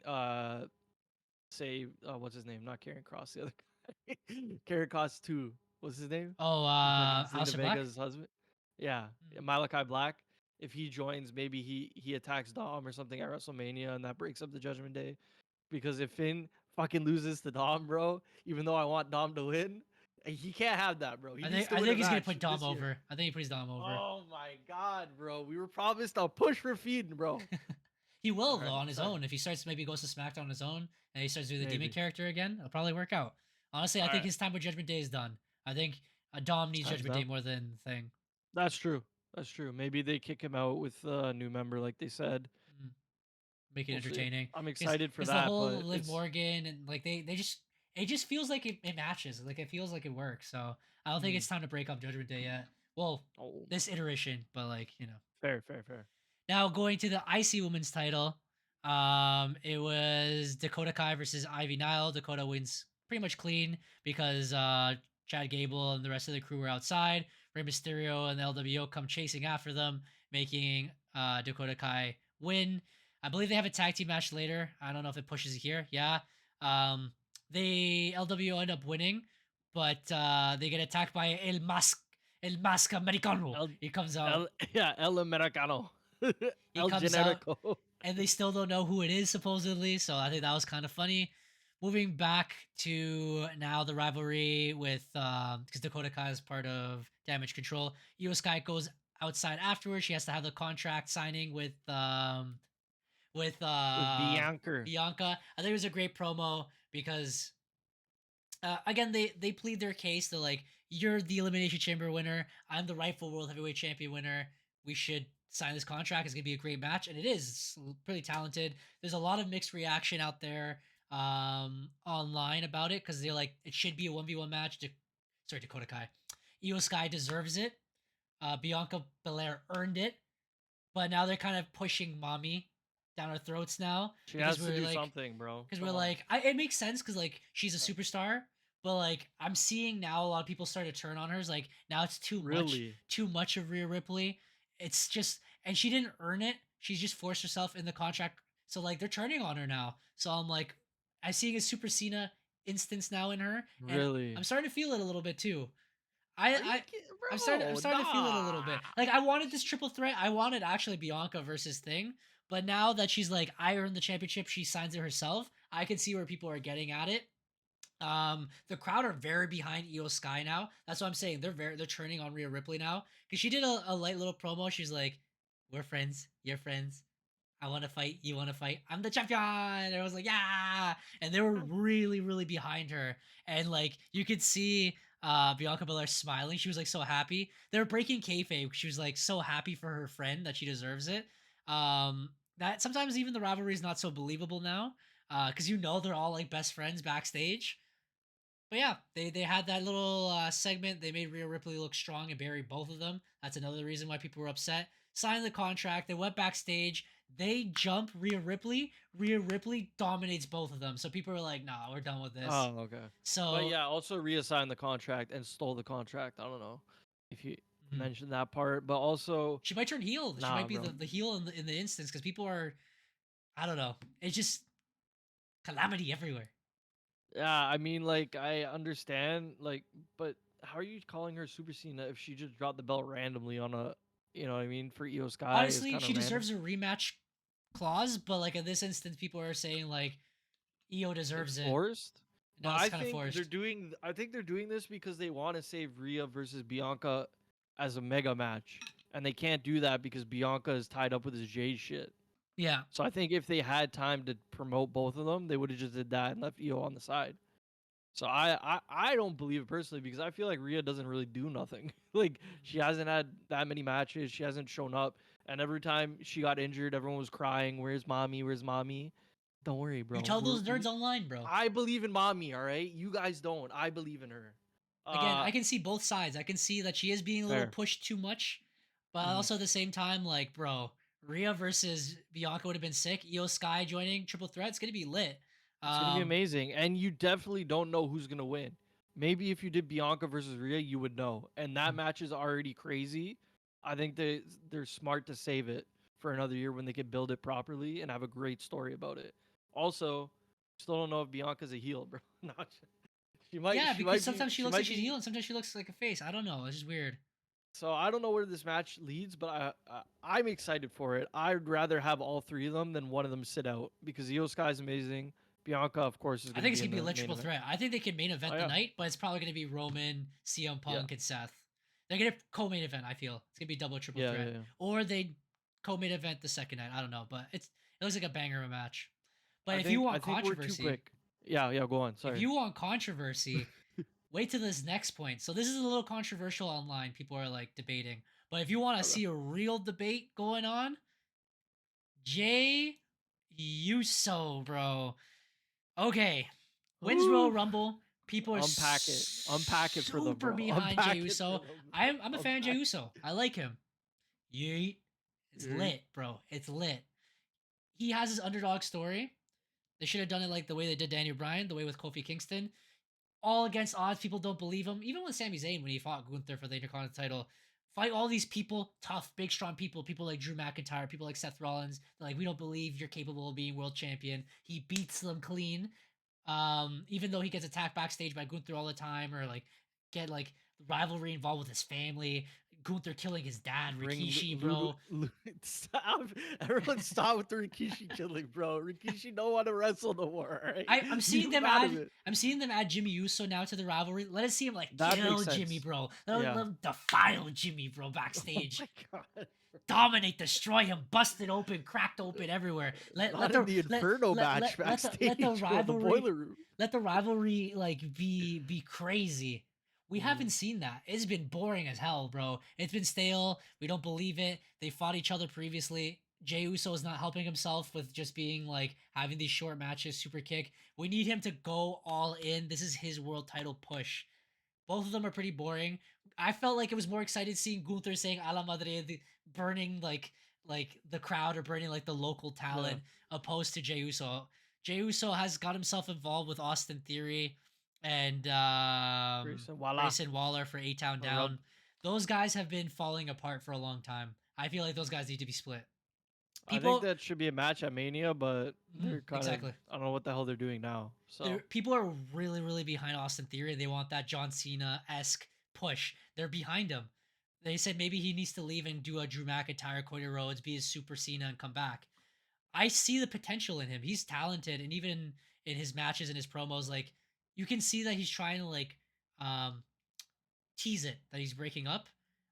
say what's his name? Not Karrion Cross, the other guy. Karrion Cross 2. What's his name? Oh, The fucking Zelina Aleister Black. Vega's husband. Yeah, Mhm. Malachi Black. If he joins, maybe he attacks Dom or something at WrestleMania, and that breaks up the Judgment Day. Because if Finn fucking loses to Dom, bro, even though I want Dom to win, he can't have that, bro. He I needs think to I win a think he's gonna match put Dom this year. over. I think he puts Dom over. Oh my god, bro. We were promised a push for Fiend, bro. He will All though right, on his sorry. own. If he starts maybe goes to SmackDown on his own and he starts doing the demon Maybe. character again, it'll probably work out. Honestly, I All think right. his time with Judgment Day is done. I think Dom needs Time's Judgment Day done. more than Thing. That's true. That's true. Maybe they kick him out with a new member, like they said. Mm, Make it We'll see. entertaining. I'm Because excited for the that, whole but Liv it's Morgan and like they just it just feels like it matches. Like it feels like it works. So I don't think mm, it's time to break up Judgment Day yet. Well, oh, this iteration, but like fair, fair, fair. Now going to the IC Women's title, it was Dakota Kai versus Ivy Nile. Dakota wins pretty much clean because Chad Gable and the rest of the crew were outside. Rey Mysterio and the LWO come chasing after them, making Dakota Kai win. I believe they have a tag team match later. I don't know if it pushes it here. Yeah. Um, they LWO end up winning, but they get attacked by El Mask Americano. El, He comes out. yeah, El Americano. He El comes out Generico. and they still don't know who it is supposedly. So I think that was kind of funny. Moving back to now the rivalry with because Dakota Kai is part of Damage Control. Io Sky goes outside afterwards. She has to have the contract signing with With Bianca. Bianca. I think it was a great promo because again they plead their case. They're like, you're the Elimination Chamber winner. I'm the rightful World Heavyweight Champion winner. We should sign this contract. It's gonna be a great match, and it is. It's pretty talented. There's a lot of mixed reaction out there online about it because they're like, it should be a 1v1 match. Sorry, Dakota Kai. Io Sky deserves it. Bianca Belair earned it, but now they're kind of pushing mommy down our throats now She because has to do like something, bro. because Come we're on. like it makes sense because like she's a superstar, but like I'm seeing now a lot of people start to turn on her. It's like now it's Really? too much of Rhea Ripley. It's just, and she didn't earn it. She's just forced herself in the contract. So like they're turning on her now. So I'm like, I'm seeing a Super Cena instance now in her, and Really? I'm starting to feel it a little bit too. Are you I kidding, I'm bro? starting to feel it a little Nah. bit. Like I wanted this triple threat. I wanted actually Bianca versus Thing, but now that she's like, I earned the championship, she signs it herself. I can see where people are getting at it. The crowd are very behind Io Sky now. That's what I'm saying. They're turning on Rhea Ripley now because she did a light little promo. She's like, "We're friends. You're friends. I want to fight. You want to fight. I'm the champion." And I was like, "Yeah!" And they were really, really behind her. And like you could see Bianca Belair smiling. She was like so happy. They were breaking kayfabe. She was like so happy for her friend that she deserves it. That sometimes even the rivalry is not so believable now because they're all like best friends backstage. But yeah, they had that little segment. They made Rhea Ripley look strong and buried both of them. That's another reason why people were upset. Signed the contract. They went backstage. They jump Rhea Ripley. Rhea Ripley dominates both of them. So people were like, "Nah, we're done with this." Oh, okay. But So yeah, also reassigned the contract and stole the contract. I don't know if you mhm. mentioned that part, but also She might turn heel. She nah, might be bro. the heel in the instance because people are, I don't know. It's just calamity everywhere. Yeah, I mean, like I understand, like, but how are you calling her Super Cena if she just dropped the belt randomly on a, you know what I mean, for Io Sky is Honestly, kind of she random. deserves a rematch clause, but like in this instance, people are saying like EO It's deserves it. forced. But Now it's kind of forced. I think they're doing this because they want to save Rhea versus Bianca as a mega match. And they can't do that because Bianca is tied up with his Jade shit. Yeah. So I think if they had time to promote both of them, they would have just did that and left EO on the side. So I don't believe it personally because I feel like Rhea doesn't really do nothing. Like she hasn't had that many matches, she hasn't shown up, and every time she got injured, everyone was crying, "Where's mommy? Where's mommy?" Don't worry, You bro. tell those nerds online, bro. I believe in mommy, all right? You guys don't. I believe in her. Again, Uh I can see both sides. I can see that she is being a little fair. pushed too much, but Mhm. also at the same time, like, bro, Rhea versus Bianca would have been sick. Io Sky joining triple threat, it's gonna be lit. It's gonna be Um, amazing, and you definitely don't know who's gonna win. Maybe if you did Bianca versus Rhea, you would know, and that match is already crazy. I think they're smart to save it for another year when they can build it properly and have a great story about it. Also, still don't know if Bianca's a heel, bro. No, yeah, because sometimes she she looks like might she's be. heel and sometimes she looks like a face. I don't know. It's just weird. So I don't know where this match leads, but I'm excited for it. I'd rather have all three of them than one of them sit out because Io Sky's amazing. Bianca, of course, is I going to think it's be gonna in be a the lit main triple event. threat. I think they can main Oh event the yeah, night, but it's probably gonna be Roman, CM yeah, Punk, and Seth. They're gonna co-main event. I feel it's gonna be double triple yeah, yeah, threat, yeah. or they co-main event the second night. I don't know, but it looks like a banger of a match. But I think we're too controversy, quick. Yeah, yeah. Go on. if Sorry. you want controversy, wait to this next point. So this is a little controversial online. People are like debating, but if you want to Okay. see a real debate going on, Jay Uso, bro. Okay, wins Royal Ooh, Rumble. People are unpack it for them, super bro. behind Jey Unpack it for Uso. them. I'm a fan of Jey Unpack. Uso. I like him. Yeet. It's It. lit, bro. It's lit. He has his underdog story. They should have done it like the way they did Daniel Bryan, the way with Kofi Kingston. All against odds. People don't believe him. Even with Sami Zayn when he fought Gunther for the Intercontinental title. Fight all these people, tough, big, strong people. People like Drew McIntyre, people like Seth Rollins. They're like, we don't believe you're capable of being world champion. He beats them clean. Even though he gets attacked backstage by Gunther all the time, or like get like rivalry involved with his family. Gunther killing his dad, Bring Rikishi, bro. stop. Everyone stop with the Rikishi killing, bro. Rikishi don't want to wrestle no more. All right, I'm leave seeing him them out of add. it. I'm seeing them add Jimmy Uso now to the rivalry. Let us see him like That kill makes Jimmy, sense. bro. Let Yeah. him defile Jimmy, bro, Oh backstage. my god. Dominate, destroy him, busted open, cracked open everywhere. Not in the Inferno match Let the backstage, bro. The rivalry boiler room. let the rivalry like be crazy. We Mhm. haven't seen that. It's been boring as hell, bro. It's been stale. We don't believe it. They fought each other previously. Jey Uso is not helping himself with just being like having these short matches, super kick. We need him to go all in. This is his world title push. Both of them are pretty boring. I felt like it was more excited seeing Gunther saying "A la Madrid," burning like the crowd or burning like the local Yeah. talent, opposed to Jey Uso. Jey Uso has got himself involved with Austin Theory and Grayson, voila. Grayson Waller for A Town A rub. Down. Those guys have been falling apart for a long time. I feel like those guys need to be split. I think People, that should be a match at Mania, but they're kind of exactly. I don't know what the hell they're doing now. So People are really behind Austin Theory. They want that John Cena esque push. They're behind him. They said maybe he needs to leave and do a Drew McIntyre, Cody Rhodes, be a Super Cena, and come back. I see the potential in him. He's talented, and even in his matches and his promos, like you can see that he's trying to like um, tease it that he's breaking up.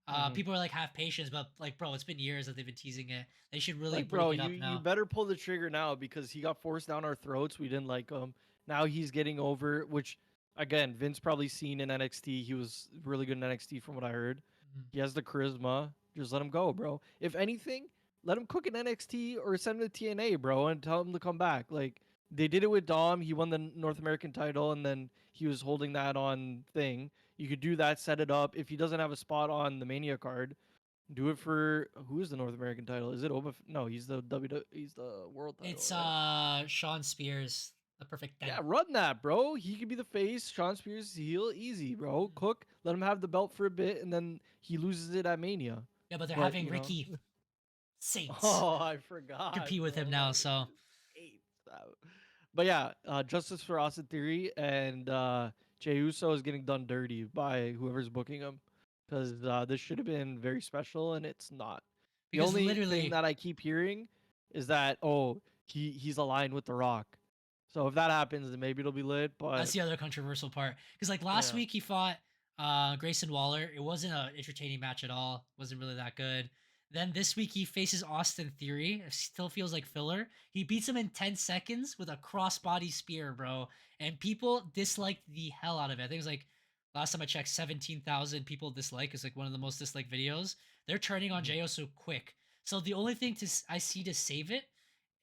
mhm. People are like have patience, but like, bro, it's been years that they've been teasing it. They should really Like, break bro, it up you now. better pull the trigger now because he got forced down our throats. We didn't like him. Now he's getting over, which again, Vince probably seen in NXT. He was really good in NXT from what I heard. Mhm. He has the charisma. Just let him go, bro. If anything, let him cook in NXT or send him to TNA, bro, and tell him to come back. Like they did it with Dom. He won the North American title, and then he was holding that on thing. You could do that, set it up. If he doesn't have a spot on the Mania card, do it for who is the North American title? Is it Oba? No, he's the he's the world title, It's right? Sean Spears, the perfect 10. Yeah, run that, bro. He could be the face. Sean Spears is the heel, easy, bro. Cook, let him have the belt for a bit, and then he loses it at Mania. Yeah, but they're But having you know, Ricky Saints oh, I forgot, compete with him bro. now. So Hate that. But yeah, justice for Austin Theory and Jey Uso is getting done dirty by whoever's booking him because this should have been very special and it's not. The because only thing literally, that I keep hearing is that he's aligned with The Rock. So if that happens, then maybe it'll be lit. That's But the other controversial part. Because like last yeah, week he fought Grayson Waller. It wasn't an entertaining match at all. Wasn't really that good. Then this week he faces Austin Theory. It still feels like filler. He beats him in 10 seconds with a crossbody spear, bro. And people disliked the hell out of it. I think it was like last time I checked, 17,000 people dislike. It's like one of the most disliked videos. They're turning on mhm. Jey Uso quick. So the only thing I see to save it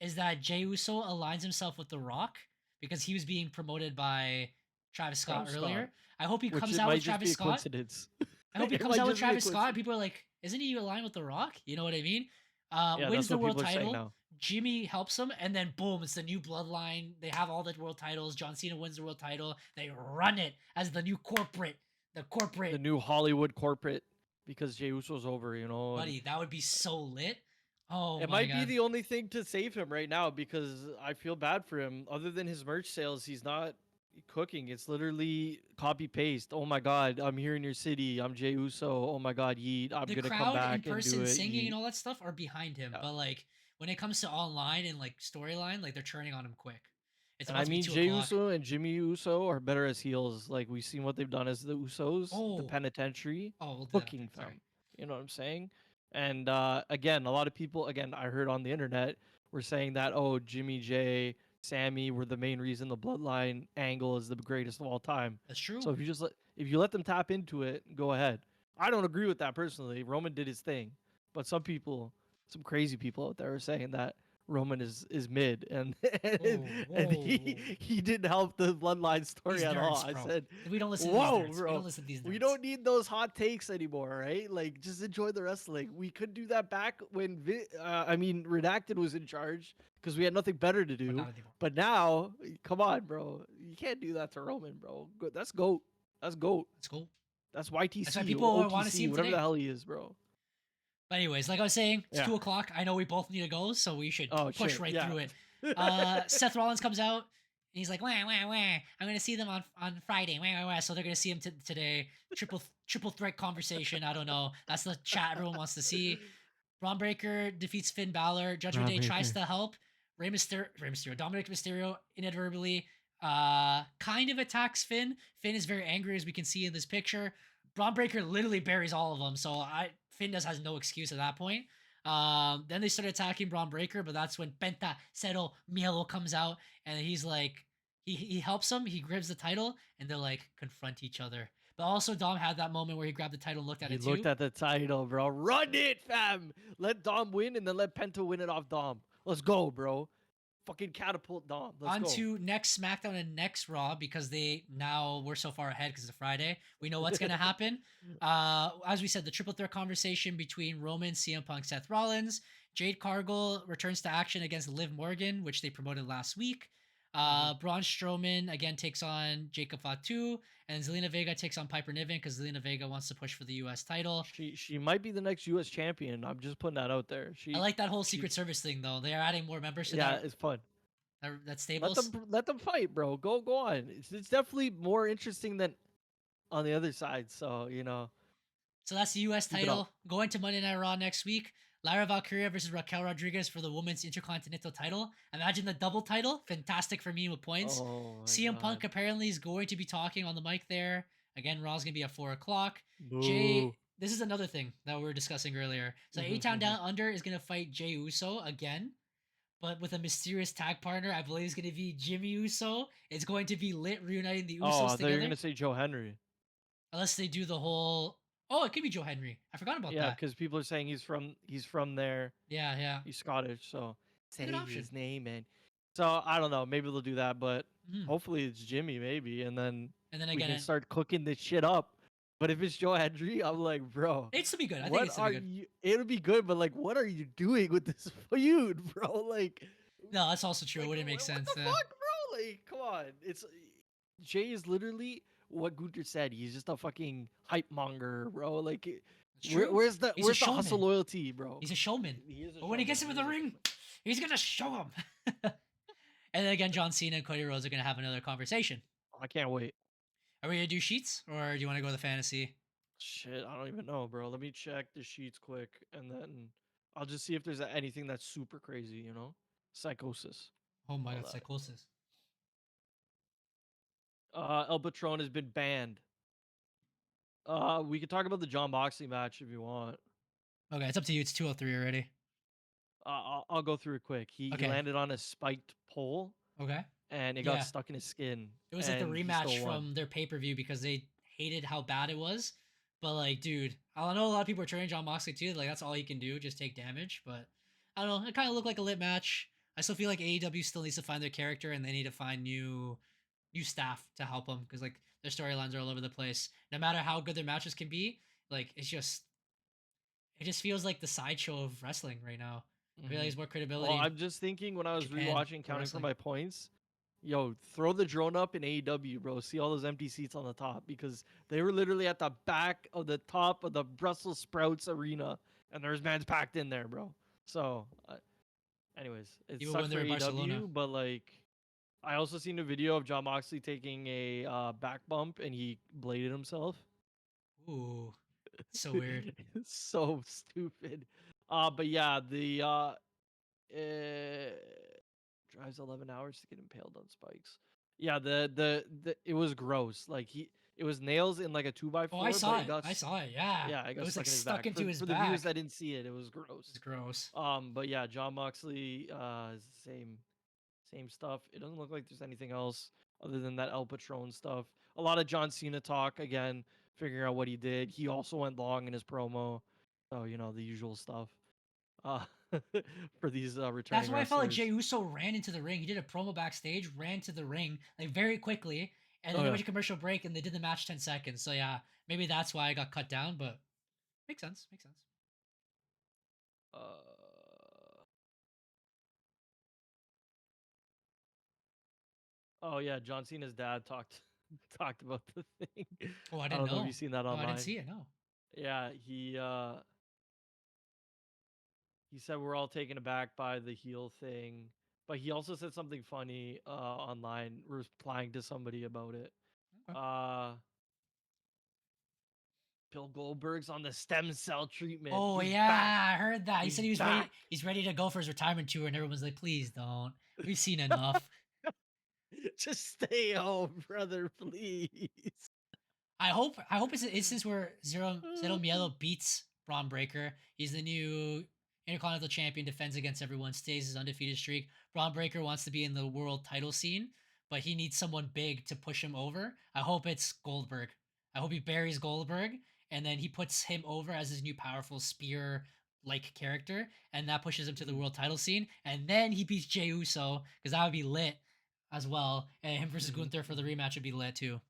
is that Jey Uso aligns himself with The Rock because he was being promoted by Travis Scott Travis Scott, earlier. I hope he which comes it out with might just Travis be a Scott. coincidence. I hope he It comes might out with just be a Travis Scott and coincidence. people are like, isn't he aligned with The Rock? You know what I mean? Yeah, Wins that's the what world people are saying title. now. Jimmy helps him, and then boom, it's the new bloodline. They have all the world titles. John Cena wins the world title. They run it as the new corporate. The The corporate, new Hollywood corporate, because Jey Uso's over, and buddy, that would be so lit. Oh it my might be god. the only thing to save him right now because I feel bad for him. Other than his merch sales, he's not cooking. It's literally copy paste. Oh my god, I'm here in your city. I'm Jey Uso. Oh my god, yeet. I'm The gonna come crowd in back and do person it. singing and Yeet. all that stuff are behind him, Yeah. but like when it comes to online and like storyline, like they're turning on him quick. It's And about I to be mean, two Jey o'clock. Uso and Jimmy Uso are better as heels. Like we've seen what they've done as the Usos, the Oh, penitentiary, oh, we'll do that after. cooking Sorry. fam. You know what I'm saying? And again, a lot of people, again, I heard on the internet were saying that Jimmy J, Sammy were the main reason the Bloodline angle is the greatest of all time. That's true. So if you let them tap into it, go ahead. I don't agree with that personally. Roman did his thing, but some crazy people out there are saying that Roman is mid and Whoa, and whoa. he didn't help the bloodline story These at all. nerds, I bro. said, We don't listen to these "Whoa, nerds. We don't bro, listen to these we nerds. don't need those hot takes anymore, right? Like, just enjoy the wrestling. We could do that back when Redacted was in charge because we had nothing better to But do. not anymore. But now, come on, bro, you can't do that to Roman, bro. That's goat. That's goat. Let's go. That's That's why YTC, people want to see OTC, him whatever the today. hell he is, bro. But anyways, like I was saying, it's Yeah. 2 o'clock. I know we both need to go, so we should Oh push shit. right Yeah. through it. Seth Rollins comes out and he's like, wah, wah, wah. I'm gonna see them on Friday. Wah, wah, wah. So they're gonna see him today. Triple threat conversation. I don't know. That's the chat everyone wants to see. Braun Breaker defeats Finn Balor. Judgment Bron Day tries Breakker. to help. Rey Mysterio, Dominic Mysterio inadvertently kind of attacks Finn. Finn is very angry, as we can see in this picture. Braun Breaker literally buries all of them, so Finn just has no excuse at that point. Then they start attacking Braun Breaker, but that's when Penta Cero Miedo comes out, and he's like, he helps him, he grabs the title, and they're like confront each other. But also Dom had that moment where he grabbed the title and looked at He it too. looked at the title, bro. Run it, fam. Let Dom win and then let Penta win it off Dom. Let's go, bro. Fucking catapult Dom. Let's On go. to next SmackDown and next Raw because we're so far ahead because it's a Friday. We know what's gonna happen. As we said, the triple threat conversation between Roman, CM Punk, Seth Rollins. Jade Cargill returns to action against Liv Morgan, which they promoted last week. Braun Strowman again takes on Jacob Fatu, and Zelina Vega takes on Piper Niven because Zelina Vega wants to push for the U.S. title. She might be the next U.S. champion. I'm just putting that out there. I like that whole Secret Service thing though. They are adding more members to yeah, it's fun. that stables. Let them fight, bro. Go on. It's definitely more interesting than on the other side. So So that's the U.S. keep it up. title. Going to Monday Night Raw next week. Lyra Valkyria versus Raquel Rodriguez for the Women's Intercontinental title. Imagine the double title. Fantastic for me with points. Oh my CM God. Punk apparently is going to be talking on the mic there. Again, Raw's going to be at 4 o'clock. Boo. This is another thing that we were discussing earlier. So Mhm, A-Town mhm. Down Under is going to fight Jey Uso again. But with a mysterious tag partner, I believe it's going to be Jimmy Uso. It's going to be lit reuniting the Oh, I Usos thought you were together. gonna say Joe Henry. Unless they do the whole... Oh, it could be Joe Henry. I forgot about Yeah, that. because people are saying he's from there. Yeah, yeah. He's Scottish, so say Good option. his name and so I don't know. Maybe they'll do that, but Mhm. hopefully it's Jimmy, maybe, and then And then we again, can start cooking this shit up. But if it's Joe Henry, I'm like, bro, it's to be good. I think what it's to are be good. you? It'll be good, but like, what are you doing with this feud, bro? Like, No, that's also true. It wouldn't make what sense. the fuck, bro? Like, come on. It's Jay is literally what Gunter said. He's just a fucking hype monger, bro. Like, It's true. where's the He's a where's the hustle showman. loyalty, bro? He's a showman. He is a But when he showman. gets into He the is a ring, showman. he's gonna show him. And then again, John Cena and Cody Rhodes are gonna have another conversation. I can't wait. Are we gonna do sheets or do you want to go with the fantasy? Shit, I don't even know, bro. Let me check the sheets quick, and then I'll just see if there's anything that's super crazy, you know? Psychosis. Oh my All god, that. psychosis. El Patron has been banned. We could talk about the John Moxley match if you want. Okay, it's up to you. It's 203 already. I'll go through it quick. He Okay. landed on a spiked pole Okay. and it got Yeah. stuck in his skin, It was like the and he rematch still won. from their pay-per-view because they hated how bad it was. But like, dude, I know a lot of people are turning John Moxley too. Like that's all he can do, just take damage. But I don't know. It kind of looked like a lit match. I still feel like AEW still needs to find their character and they need to find new staff to help them because like their storylines are all over the place. No matter how good their matches can be, like it just feels like the sideshow of wrestling right now. I feel like Hmm. there's more Well, credibility in I'm just thinking when I was Japan rewatching for Counting for wrestling. My Points, yo, throw the drone up in AEW, bro. See all those empty seats on the top because they were literally at the back of the top of the Brussels Sprouts arena, and there's man's packed in there, bro. So, anyways, it Even when sucks they're for in Barcelona. AEW, but like, I also seen a video of John Moxley taking a back bump and he bladed himself. Ooh, so weird. It's so stupid. But yeah, the drives 11 hours to get impaled on spikes. Yeah, the it was gross. Like it was nails in like a 2 by Oh, I 4 but saw it it. got I saw it. Yeah. yeah, it It got was like stuck in his stuck back. into his For the viewers back. that didn't see it, it was gross. It's gross. But yeah, John Moxley is the same stuff. It doesn't look like there's anything else other than that El Patron stuff. A lot of John Cena talk again, figuring out what he did. He also went long in his promo, so you know the usual stuff. Uh, for these That's returning why I felt like Jey wrestlers. Uso ran into the ring. He did a promo backstage, ran to the ring like very quickly, and then Oh they yeah. went to commercial break and they did the match 10 seconds. So yeah, maybe that's why I got cut down. But makes sense. Makes sense. Uh, oh yeah, John Cena's dad talked talked about the thing. Oh, I I didn't don't know if you've know. seen that No, I didn't online. see it. No. Yeah, he said we're all taken aback by the heel thing, but he also said something funny online, replying to somebody about it. Okay. Uh, Bill Goldberg's on the stem cell treatment. Oh He's back. yeah, I heard that. He He's said he was ready. back. He's ready to go for his retirement tour, and everyone's like, "Please don't. We've seen enough." Just stay home, brother, please. I hope it's an instance where Zero Miedo beats Braun Breaker. He's the new Intercontinental Champion, defends against everyone, stays his undefeated streak. Braun Breaker wants to be in the world title scene, but he needs someone big to push him over. I hope it's Goldberg. I hope he buries Goldberg and then he puts him over as his new powerful spear like character, and that pushes him to the Mhm, world title scene. And then he beats Jey Uso because that would be lit as well. And him versus mhm, Gunther for the mhm. rematch would be lit too.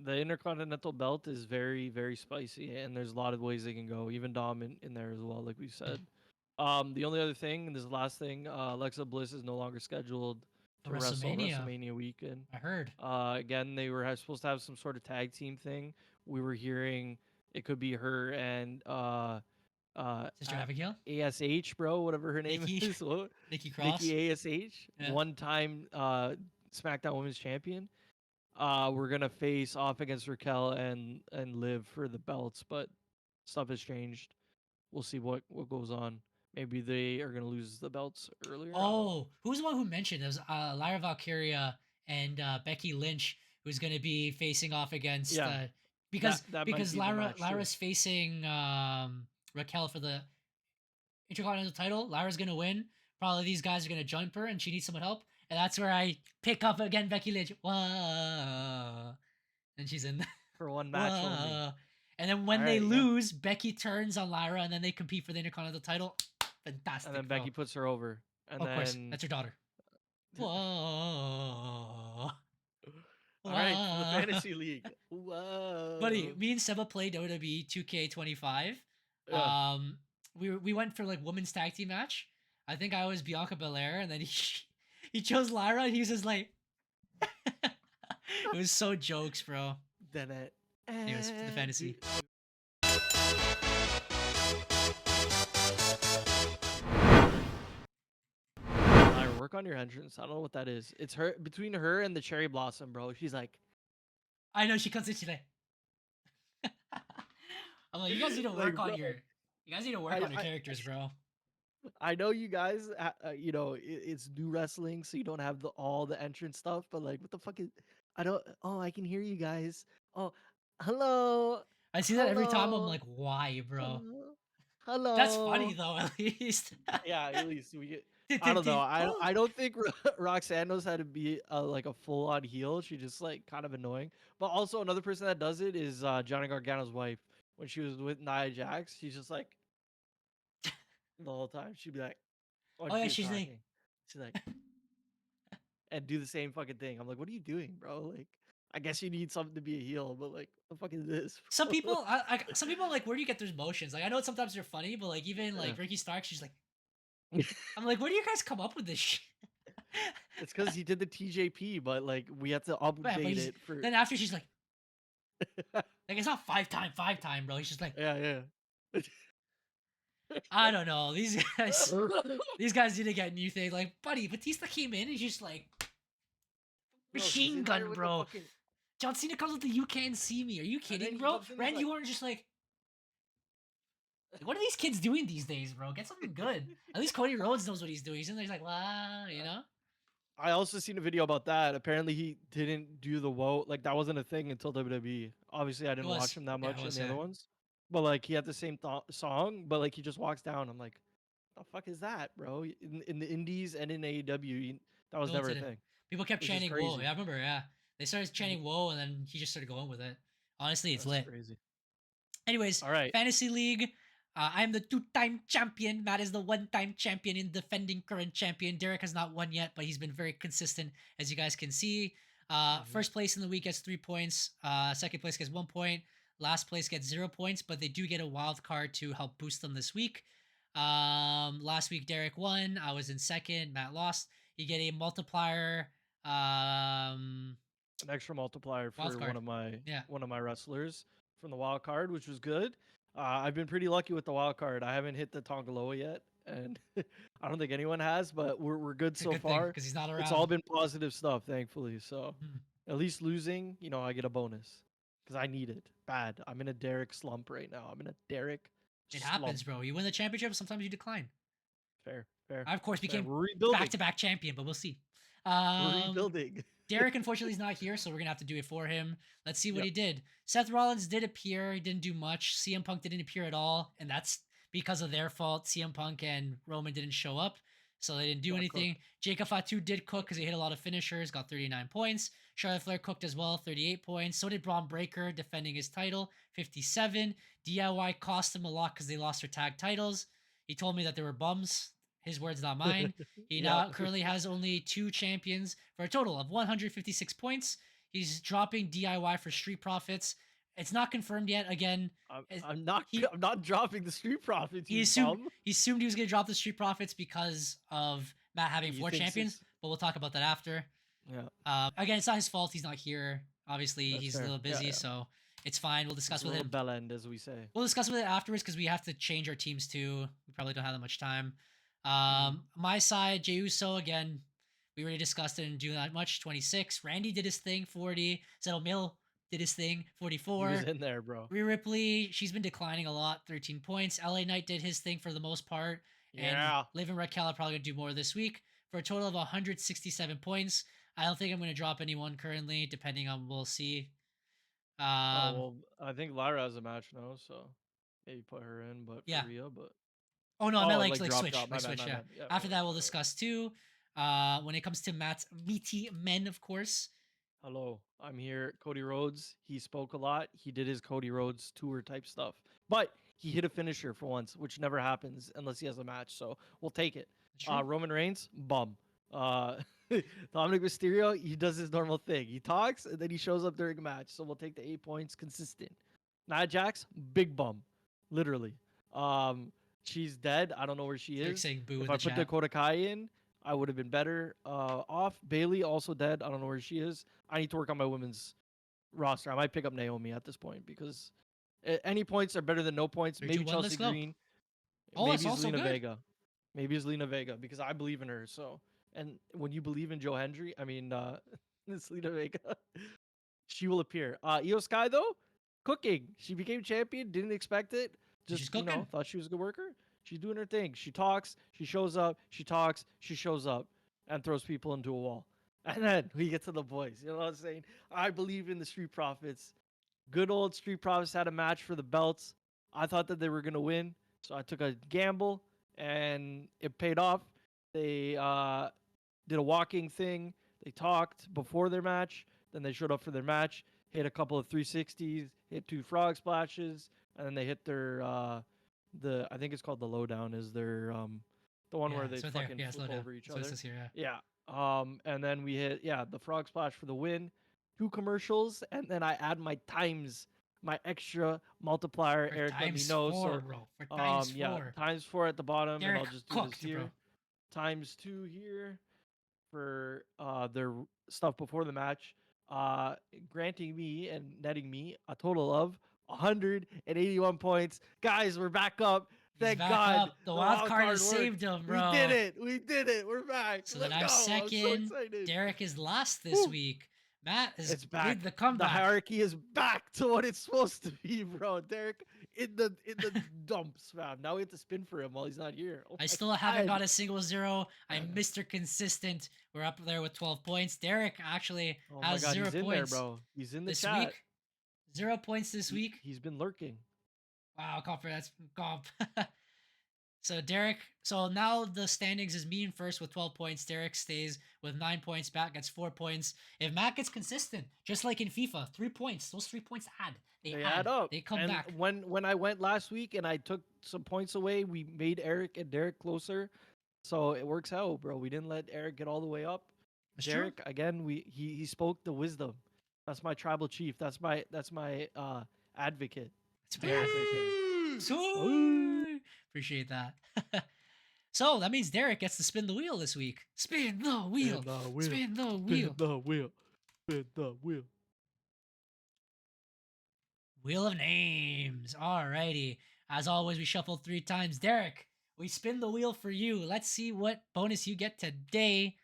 The Intercontinental Belt is very, very spicy, and there's a lot of ways they can go. Even Dom in there as well, like we said. The only other thing, and this is the last thing, Alexa Bliss is no longer scheduled For to wrestle WrestleMania, WrestleMania weekend. I heard. Again, they were supposed to have some sort of tag team thing. We were hearing it could be her and uh, Sister A- Abigail? ASH, bro, whatever her name Nikki? is. What? Nikki Cross? Nikki ASH, Yeah. one time SmackDown Women's Champion. We're gonna face off against Raquel and Liv for the belts, but stuff has changed. We'll see what goes on. Maybe they are gonna lose the belts earlier. I don't know. Oh, who's the one who mentioned? It was Lyra Valkyria and Becky Lynch, who's going to be facing off against Yeah, because that might be the match too. Lyra's facing Raquel for the Intercontinental title. Lyra's going to win. Probably these guys are going to jump her, and she needs someone help. And that's where I pick up again Becky Lynch. Whoa. And she's in. For one match only. Whoa. And then All when they right, yeah. lose, Becky turns on Lyra, and then they compete for the Intercontinental title. And Fantastic, then bro. Becky puts her over, and Of course, then that's her daughter. Whoa. all right, for the Whoa. fantasy league. Buddy, Whoa. me and Seba played WWE 2K25. Yeah. We went for like women's tag team match. I think I was Bianca Belair, and then he chose Lyra, and he was just like, it was so jokes, bro. Then it. Anyways, for the fantasy. Lyra, work on your entrance. I don't know what that is. It's her between her and the cherry blossom, bro. She's like, I know she comes in today. I'm like, you guys need to like, work bro, on your You guys need to work I on your I characters, bro. I know you guys, it's new wrestling, so you don't have all the entrance stuff. But like, what the fuck is? I don't. Oh, I can hear you guys. Oh, hello, I see that every time. I'm hello, like, why, bro? hello, That's funny hello. though, at least. Yeah, at least we get. I don't know. I don't think Roxanne knows how to be like a full on heel. She just like kind of annoying. But also another person that does it is Johnny Gargano's wife. When she was with Nia Jax, she's just like the whole time. She'd be like, when Oh she yeah, was she's like, talking, she's like, and do the same fucking thing. I'm like, what are you doing, bro? Like, I guess you need something to be a heel, but like, what the fuck is this, some bro? people. Some people like, where do you get those motions? Like, I know sometimes they're funny, but like even like Ricky Stark, she's like, I'm like, where do you guys come up with this shit? It's because he did the TJP, but like we have to Yeah, but update he's it for. then after she's like it's not five time, bro. He's just like, Yeah, yeah. I don't know. These guys need to get new thing. Like, buddy, Batista came in and he's just like Bro, he's machine in there gun, with the bro. fucking, John Cena comes with the "You Can't See Me." Are you and then kidding, he bro? comes in. He's Randy like, Orton's just like, what are these kids doing these days, bro? Get something good. At least Cody Rhodes knows what he's doing. He's in there, he's like, wow, you know. I also seen a video about that. Apparently, he didn't do the woe. Like that wasn't a thing until WWE. Obviously, I It didn't watch was, him that yeah, it much in was, the yeah. other ones. But like, he had the same song, but like he just walks down. I'm like, the fuck is that, bro? In the Indies and in AEW, that was No one never a said it. thing, People kept which is chanting "Whoa." crazy. Yeah, I remember. Yeah, they started chanting "Whoa," and then he just started going with it. Honestly, it's That's lit. crazy. Anyways, All right. Fantasy League. I'm the two-time champion. Matt is the one-time champion and defending current champion. Derek has not won yet, but he's been very consistent, as you guys can see. Mhm. First place in the week gets 3 points. Second place gets 1 point. Last place gets 0 points, but they do get a wild card to help boost them this week. Last week Derek won. I was in second. Matt lost. You get a multiplier. Um, An extra multiplier Wild for card. Yeah, one of my wrestlers from the wild card, which was good. I've been pretty lucky with the wild card. I haven't hit the Tongaloa yet, and I don't think anyone has, but we're good it's a so good thing far. because he's not It's all around. been positive stuff, thankfully. So Hmm. at least losing, I get a bonus because I need it bad. I'm in a Derek slump right now. I'm in a Derek It slump. happens, bro. You win the championship, sometimes you decline. Fair, fair, I, of course, fair. became We're rebuilding. back-to-back champion, but we'll see. We're Um, rebuilding. Derek, unfortunately, is not here, so we're going to have to do it for him. Let's see what Yep. he did. Seth Rollins did appear. He didn't do much. CM Punk didn't appear at all, and that's because of their fault. CM Punk and Roman didn't show up, so they didn't do Got anything. cooked. Jacob Fatu did cook because he hit a lot of finishers, got 39 points. Charlotte Flair cooked as well, 38 points. So did Braun Breaker, defending his title, 57. DIY cost him a lot because they lost their tag titles. He told me that they were bums. His words, not mine. He Yep. now currently has only 2 champions for a total of 156 points. He's dropping DIY for Street Profits. It's not confirmed yet. Again, I'm not he I'm not dropping the Street Profits, he you assumed bum. he assumed he was going to drop the Street Profits because of Matt having He 4 thinks champions, it's but we'll talk about that after. yeah, Again, it's not his fault. He's not here. Obviously, that's he's a fair. little Yeah, busy, yeah. so it's fine. We'll It's discuss a with little him. bell end, as we say. We'll discuss with it afterwards because we have to change our teams too. We probably don't have that much time. Mhm. My side, Jey Uso again. We already discussed it and do that much. 26. Randy did his thing. 40. Zettel Mill did his thing. He was 44. in there, bro. Rhea Ripley, she's been declining a lot. 13 points. LA Knight did his thing for the most part, and Yeah. Liv and Raquel are probably gonna do more this week for a total of 167 points. I don't think I'm gonna drop anyone currently, depending on we'll see. Oh Um, well, I think Lyra has a match now, so maybe put her in, but for yeah. Rhea, but Oh no, I meant oh, like like drop, switch, drop. like My bad, switch. my Yeah. bad. Yeah, After that, we'll right, right. discuss too. When it comes to Matt's meaty men, of course. Hello, I'm here. Cody Rhodes. He spoke a lot. He did his Cody Rhodes tour type stuff, but he hit a finisher for once, which never happens unless he has a match. So we'll take it. It's true. Roman Reigns, bum. Uh, Dominic Mysterio, he does his normal thing. He talks and then he shows up during a match. So we'll take the 8 points consistent. Nia Jax, big bum, literally. Um, she's dead. I don't know where she Derek is. saying boo If in I the put chat. Dakota Kai in, I would have been better off. Bailey also dead. I don't know where she is. I need to work on my women's roster. I might pick up Naomi at this point because any points are better than no points. 3, 2, Maybe 1, Chelsea let's go. Green. Oh, it's Maybe it's also Lena good. Vega. Maybe it's Lena Vega because I believe in her. So, and when you believe in Joe Hendry, I mean, it's Lena Vega. She will appear. Io Sky though, cooking. She became champion. Didn't expect it. She's Just cooking. thought she was a good worker. She's doing her thing. She talks, she shows up, she talks, she shows up, and throws people into a wall. And then we get to the boys. You know what I'm saying? I believe in the Street Profits. Good old Street Profits had a match for the belts. I thought that they were gonna win, so I took a gamble, and it paid off. They did a walking thing. They talked before their match. Then they showed up for their match. Hit a couple of 360s. Hit 2 frog splashes, and then they hit their the I think it's called the lowdown. Is their the one where Yeah, they so there. fucking Yeah, flip slow down. over each That's what it other. says here. Yeah. Yeah. And then we hit the frog splash for the win. 2 commercials, and then I add my extra multiplier. For Eric, let me times know. four, So bro. For times four. times 4 at the bottom, and Derek I'll just do this cooked, bro. here. Times 2 here for their stuff before the match, granting me and netting me a total of 181 points. Guys, we're back up. He's Thank back God. up. The The wild card has worked. saved him, We bro. did it. We did it. We're back. So Let's then I'm go. second. I'm so excited. Derek is last this Woo. week. Matt has It's back. made the The comeback. hierarchy is back to what it's supposed to be, bro. Derek in the dumps, fam. Now we have to spin for him while he's not here. Oh I my still haven't God. got a single zero. I'm Mr. Consistent. We're up there with 12 points. Derek actually Oh my has God, 0 he's in points there, bro. He's in the this chat. week. 0 points this week. He's been lurking. Wow, comp. That's comp. So Derek, so now the standings is me in first with 12 points. Derek stays with 9 points. Matt gets 4 points. If Matt gets consistent, just like in FIFA, 3 points. Those 3 points add. They add up. They come and back. When I went last week and I took some points away, we made Eric and Derek closer. So it works out, bro. We didn't let Eric get all the way up. That's Derek, true. again, he spoke the wisdom. That's my tribal chief. That's my advocate. That's Derek right there. Sweet. Appreciate that. So that means Derek gets to spin the wheel this week. Spin the wheel. Spin the wheel. Spin the wheel. Spin the wheel. Wheel of names. Alrighty. As always, we shuffled 3 times. Derek, we spin the wheel for you. Let's see what bonus you get today.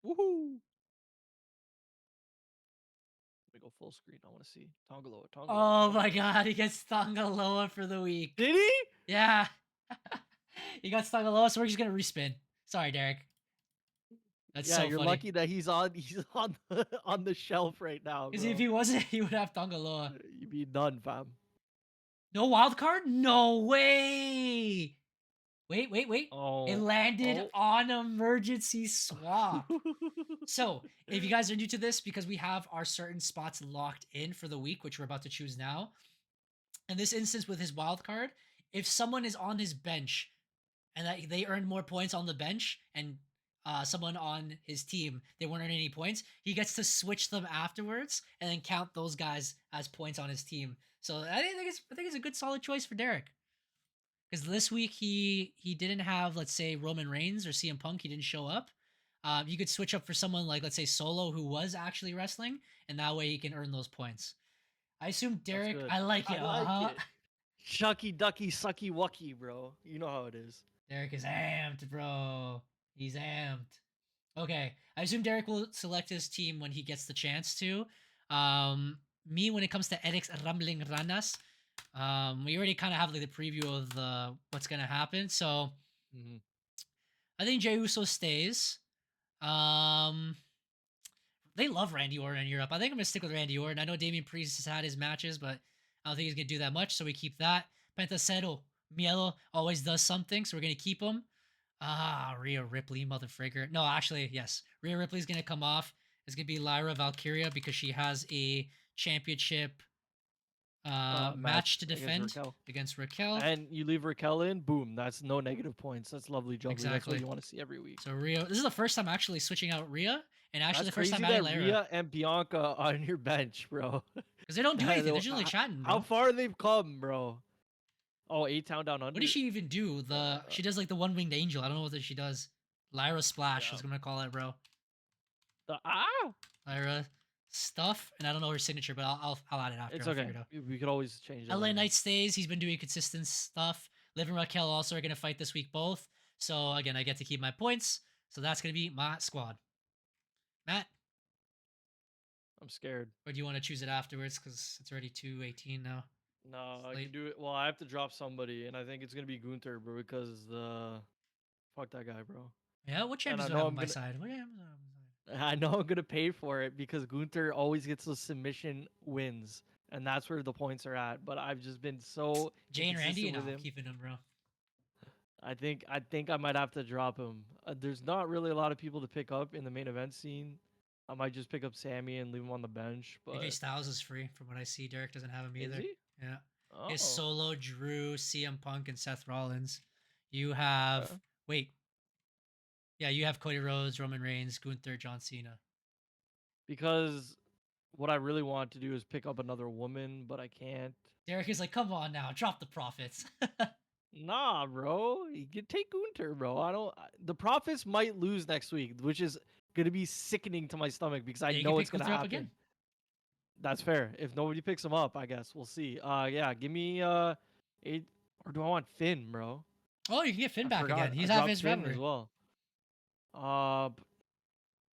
Woohoo! Let me go full screen. I want to see Tongaloa. Oh my God, he gets Tongaloa for the week. Did he? Yeah. He got Tongaloa, so we're just gonna respin. Sorry, Derek. That's so you're funny. lucky that he's on on the shelf right now. Because if he wasn't, he would have Tongaloa. You'd be done, fam. No wild card? No way. Wait. Oh, It landed on emergency swap. So, if you guys are new to this, because we have our certain spots locked in for the week, which we're about to choose now. In this instance, with his wild card, if someone is on his bench and that they earned more points on the bench, and someone on his team they weren't earning any points, he gets to switch them afterwards and then count those guys as points on his team. So I think it's a good solid choice for Derek. Because this week he didn't have, let's say, Roman Reigns or CM Punk. He didn't show up. You could switch up for someone like, let's say, Solo, who was actually wrestling, and that way he can earn those points. I assume Derek. I like it. I like it. Shucky ducky sucky wucky, bro. You know how it is. Derek is amped, bro. He's amped. Okay, I assume Derek will select his team when he gets the chance to. Me, when it comes to Eric's Rambling Ranas, we already kind of have like the preview of the what's gonna happen. So I think Jey Uso stays. They love Randy Orton in Europe. I think I'm gonna stick with Randy Orton. I know Damian Priest has had his matches, but I don't think he's gonna do that much, so we keep that. Pentacero, Mielo always does something, so we're gonna keep him. Rhea Ripley, motherfrigger. No, actually, yes. Rhea Ripley's gonna come off. It's gonna be Lyra Valkyria because she has a championship match to defend against Raquel. And you leave Raquel in, boom, that's no negative points. That's lovely jubbly. Exactly. That's what you want to see every week. So Rhea, this is the first time actually switching out Rhea, and actually that's the first crazy time adding that Lyra. Rhea and Bianca on your bench, bro. Because they don't do anything. They're just like chatting, bro. How far they've come, bro. Oh, A-Town down under. What does she even do? She does like the one-winged angel. I don't know what she does. Lyra Splash, I was gonna call it, bro. Lyra stuff, and I don't know her signature, but I'll add it after. It's I'll okay. figure it out. We could always change it. LA Knight stays. He's been doing consistent stuff. Liv and Raquel also are gonna fight this week both. So again, I get to keep my points. So that's gonna be my squad. Matt, I'm scared. or do you want to choose it afterwards? Because it's already 2:18 now. No, I can Slate. do it. Well, I have to drop somebody, and I think it's gonna be Gunther, bro, because fuck that guy, bro. Yeah, what And champions do I have on my side? What champions do I have on my side? I know I'm gonna pay for it because Gunther always gets those submission wins, and that's where the points are at. But I've just been so Jay and Randy? inconsistent No, with I'm him. keeping him, bro. I think I might have to drop him. There's not really a lot of people to pick up in the main event scene. I might just pick up Sammy and leave him on the bench. AJ But Styles is free from what I see. Derek doesn't have him is either. he? Yeah. He has Oh, Solo, Drew, CM Punk, and Seth Rollins. You have okay. wait. Yeah, you have Cody Rhodes, Roman Reigns, Gunther, John Cena. Because what I really want to do is pick up another woman, but I can't. Derek is like, come on now, drop the profits. Nah, bro. You can take Gunter, bro. The Profits might lose next week, which is gonna be sickening to my stomach because I Yeah, you can know it's pick gonna Gunther up again. happen. That's fair. If nobody picks him up, I guess we'll see. Yeah, give me 8, or do I want Finn, bro? Oh, you can get Finn I back forgot. again. I He's having dropped his Finn as rivalry. well.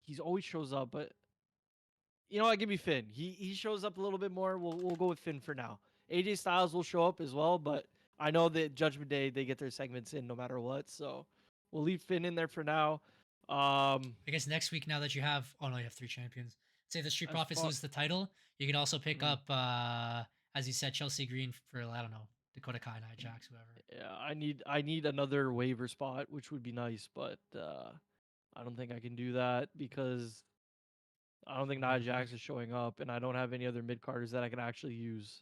He's always shows up, but you know what? Give me Finn. He shows up a little bit more. We'll go with Finn for now. AJ Styles will show up as well, but I know that Judgment Day they get their segments in no matter what, so we'll leave Finn in there for now. I guess next week, now that you have, oh no, you have 3 champions. Say the Street As Profits far lose the title, you can also pick mm, up, as you said, Chelsea Green for, I don't know, Dakota Kai, Nia Jax, whoever. yeah, I need another waiver spot, which would be nice, but I don't think I can do that because I don't think Who do Nia you pick? Jax is showing up, and I don't have any other mid carders that I can actually use.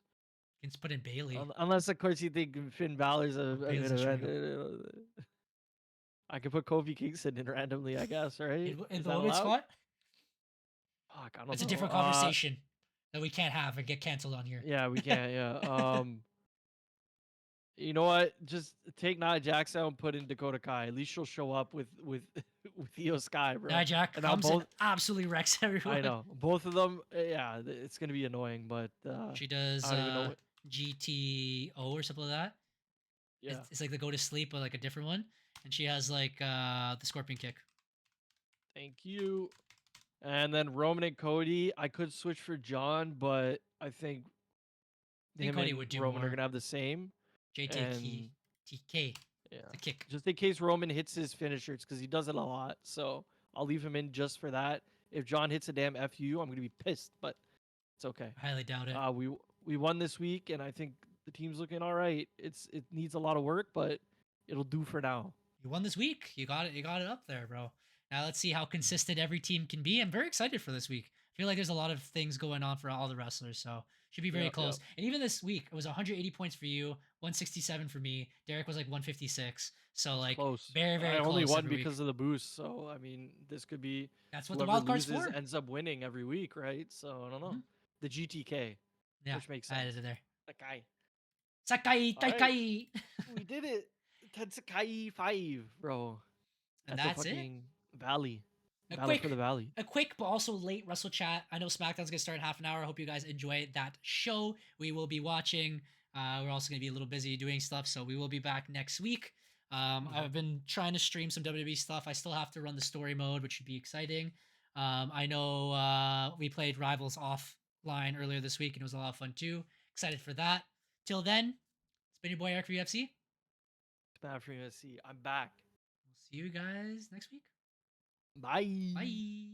You can just put in Bailey. Unless, of course, you think Finn Balor's Oh, a Bailey's good not showing event. up. I could put Kofi Kingston in randomly, I guess, right? In Is the that women's allowed? spot? Fuck, I don't It's a know. different conversation that we can't have and get canceled on here. Yeah, we can't. Yeah. You know what? Just take Nia Jax out and put in Dakota Kai. At least she'll show up with with Io Sky, Nia bro. Jax And now comes and both. absolutely wrecks I everyone. know both of them. Yeah, it's gonna be annoying, but She I does don't even know what. GTO or something like that. Yeah. It's like the go to sleep, but like a different one. And she has like the scorpion kick. Thank you. And then Roman and Cody. I could switch for John, but I think I think him Cody and would do Roman are more. gonna have the same. JTK. And TK. yeah, The kick. just in case Roman hits his finishers because he does it a lot. So I'll leave him in just for that. If John hits a damn FU, I'm gonna be pissed, but it's okay. I highly doubt it. We won this week, and I think the team's looking all right. It needs a lot of work, but it'll do for now. You won this week. You got it. You got it up there, bro. Now let's see how consistent every team can be. I'm very excited for this week. I feel like there's a lot of things going on for all the wrestlers, so should be very Yep, yep. close. And even this week, it was 180 points for you, 167 for me. Derek was like 156. So It's like close. very I very only close won every week. because of the boost, so I mean, this could be That's what the whoever wild card's loses for. ends up winning every week, right? So I don't know. Mhm. The GTK, Yeah, which makes I sense. added it there. Sakai. Sakai All right, Taikai. we did it. Tetsukai 5, bro. And At the that's it. fucking valley. A Battle for quick the Valley. a quick but also late Wrestle Chat. I know SmackDown's gonna start in half an hour. I hope you guys enjoy that show. We will be watching. We're also gonna be a little busy doing stuff, so we will be back next week. I've been trying to stream some WWE stuff. I still have to run the story mode, which should be exciting. I know we played Rivals offline earlier this week, and it was a lot of fun too. Excited for that. Till then, it's been your boy Eric for UFC. Bad for USC. I'm back. We'll see you guys next week. Bye. Bye.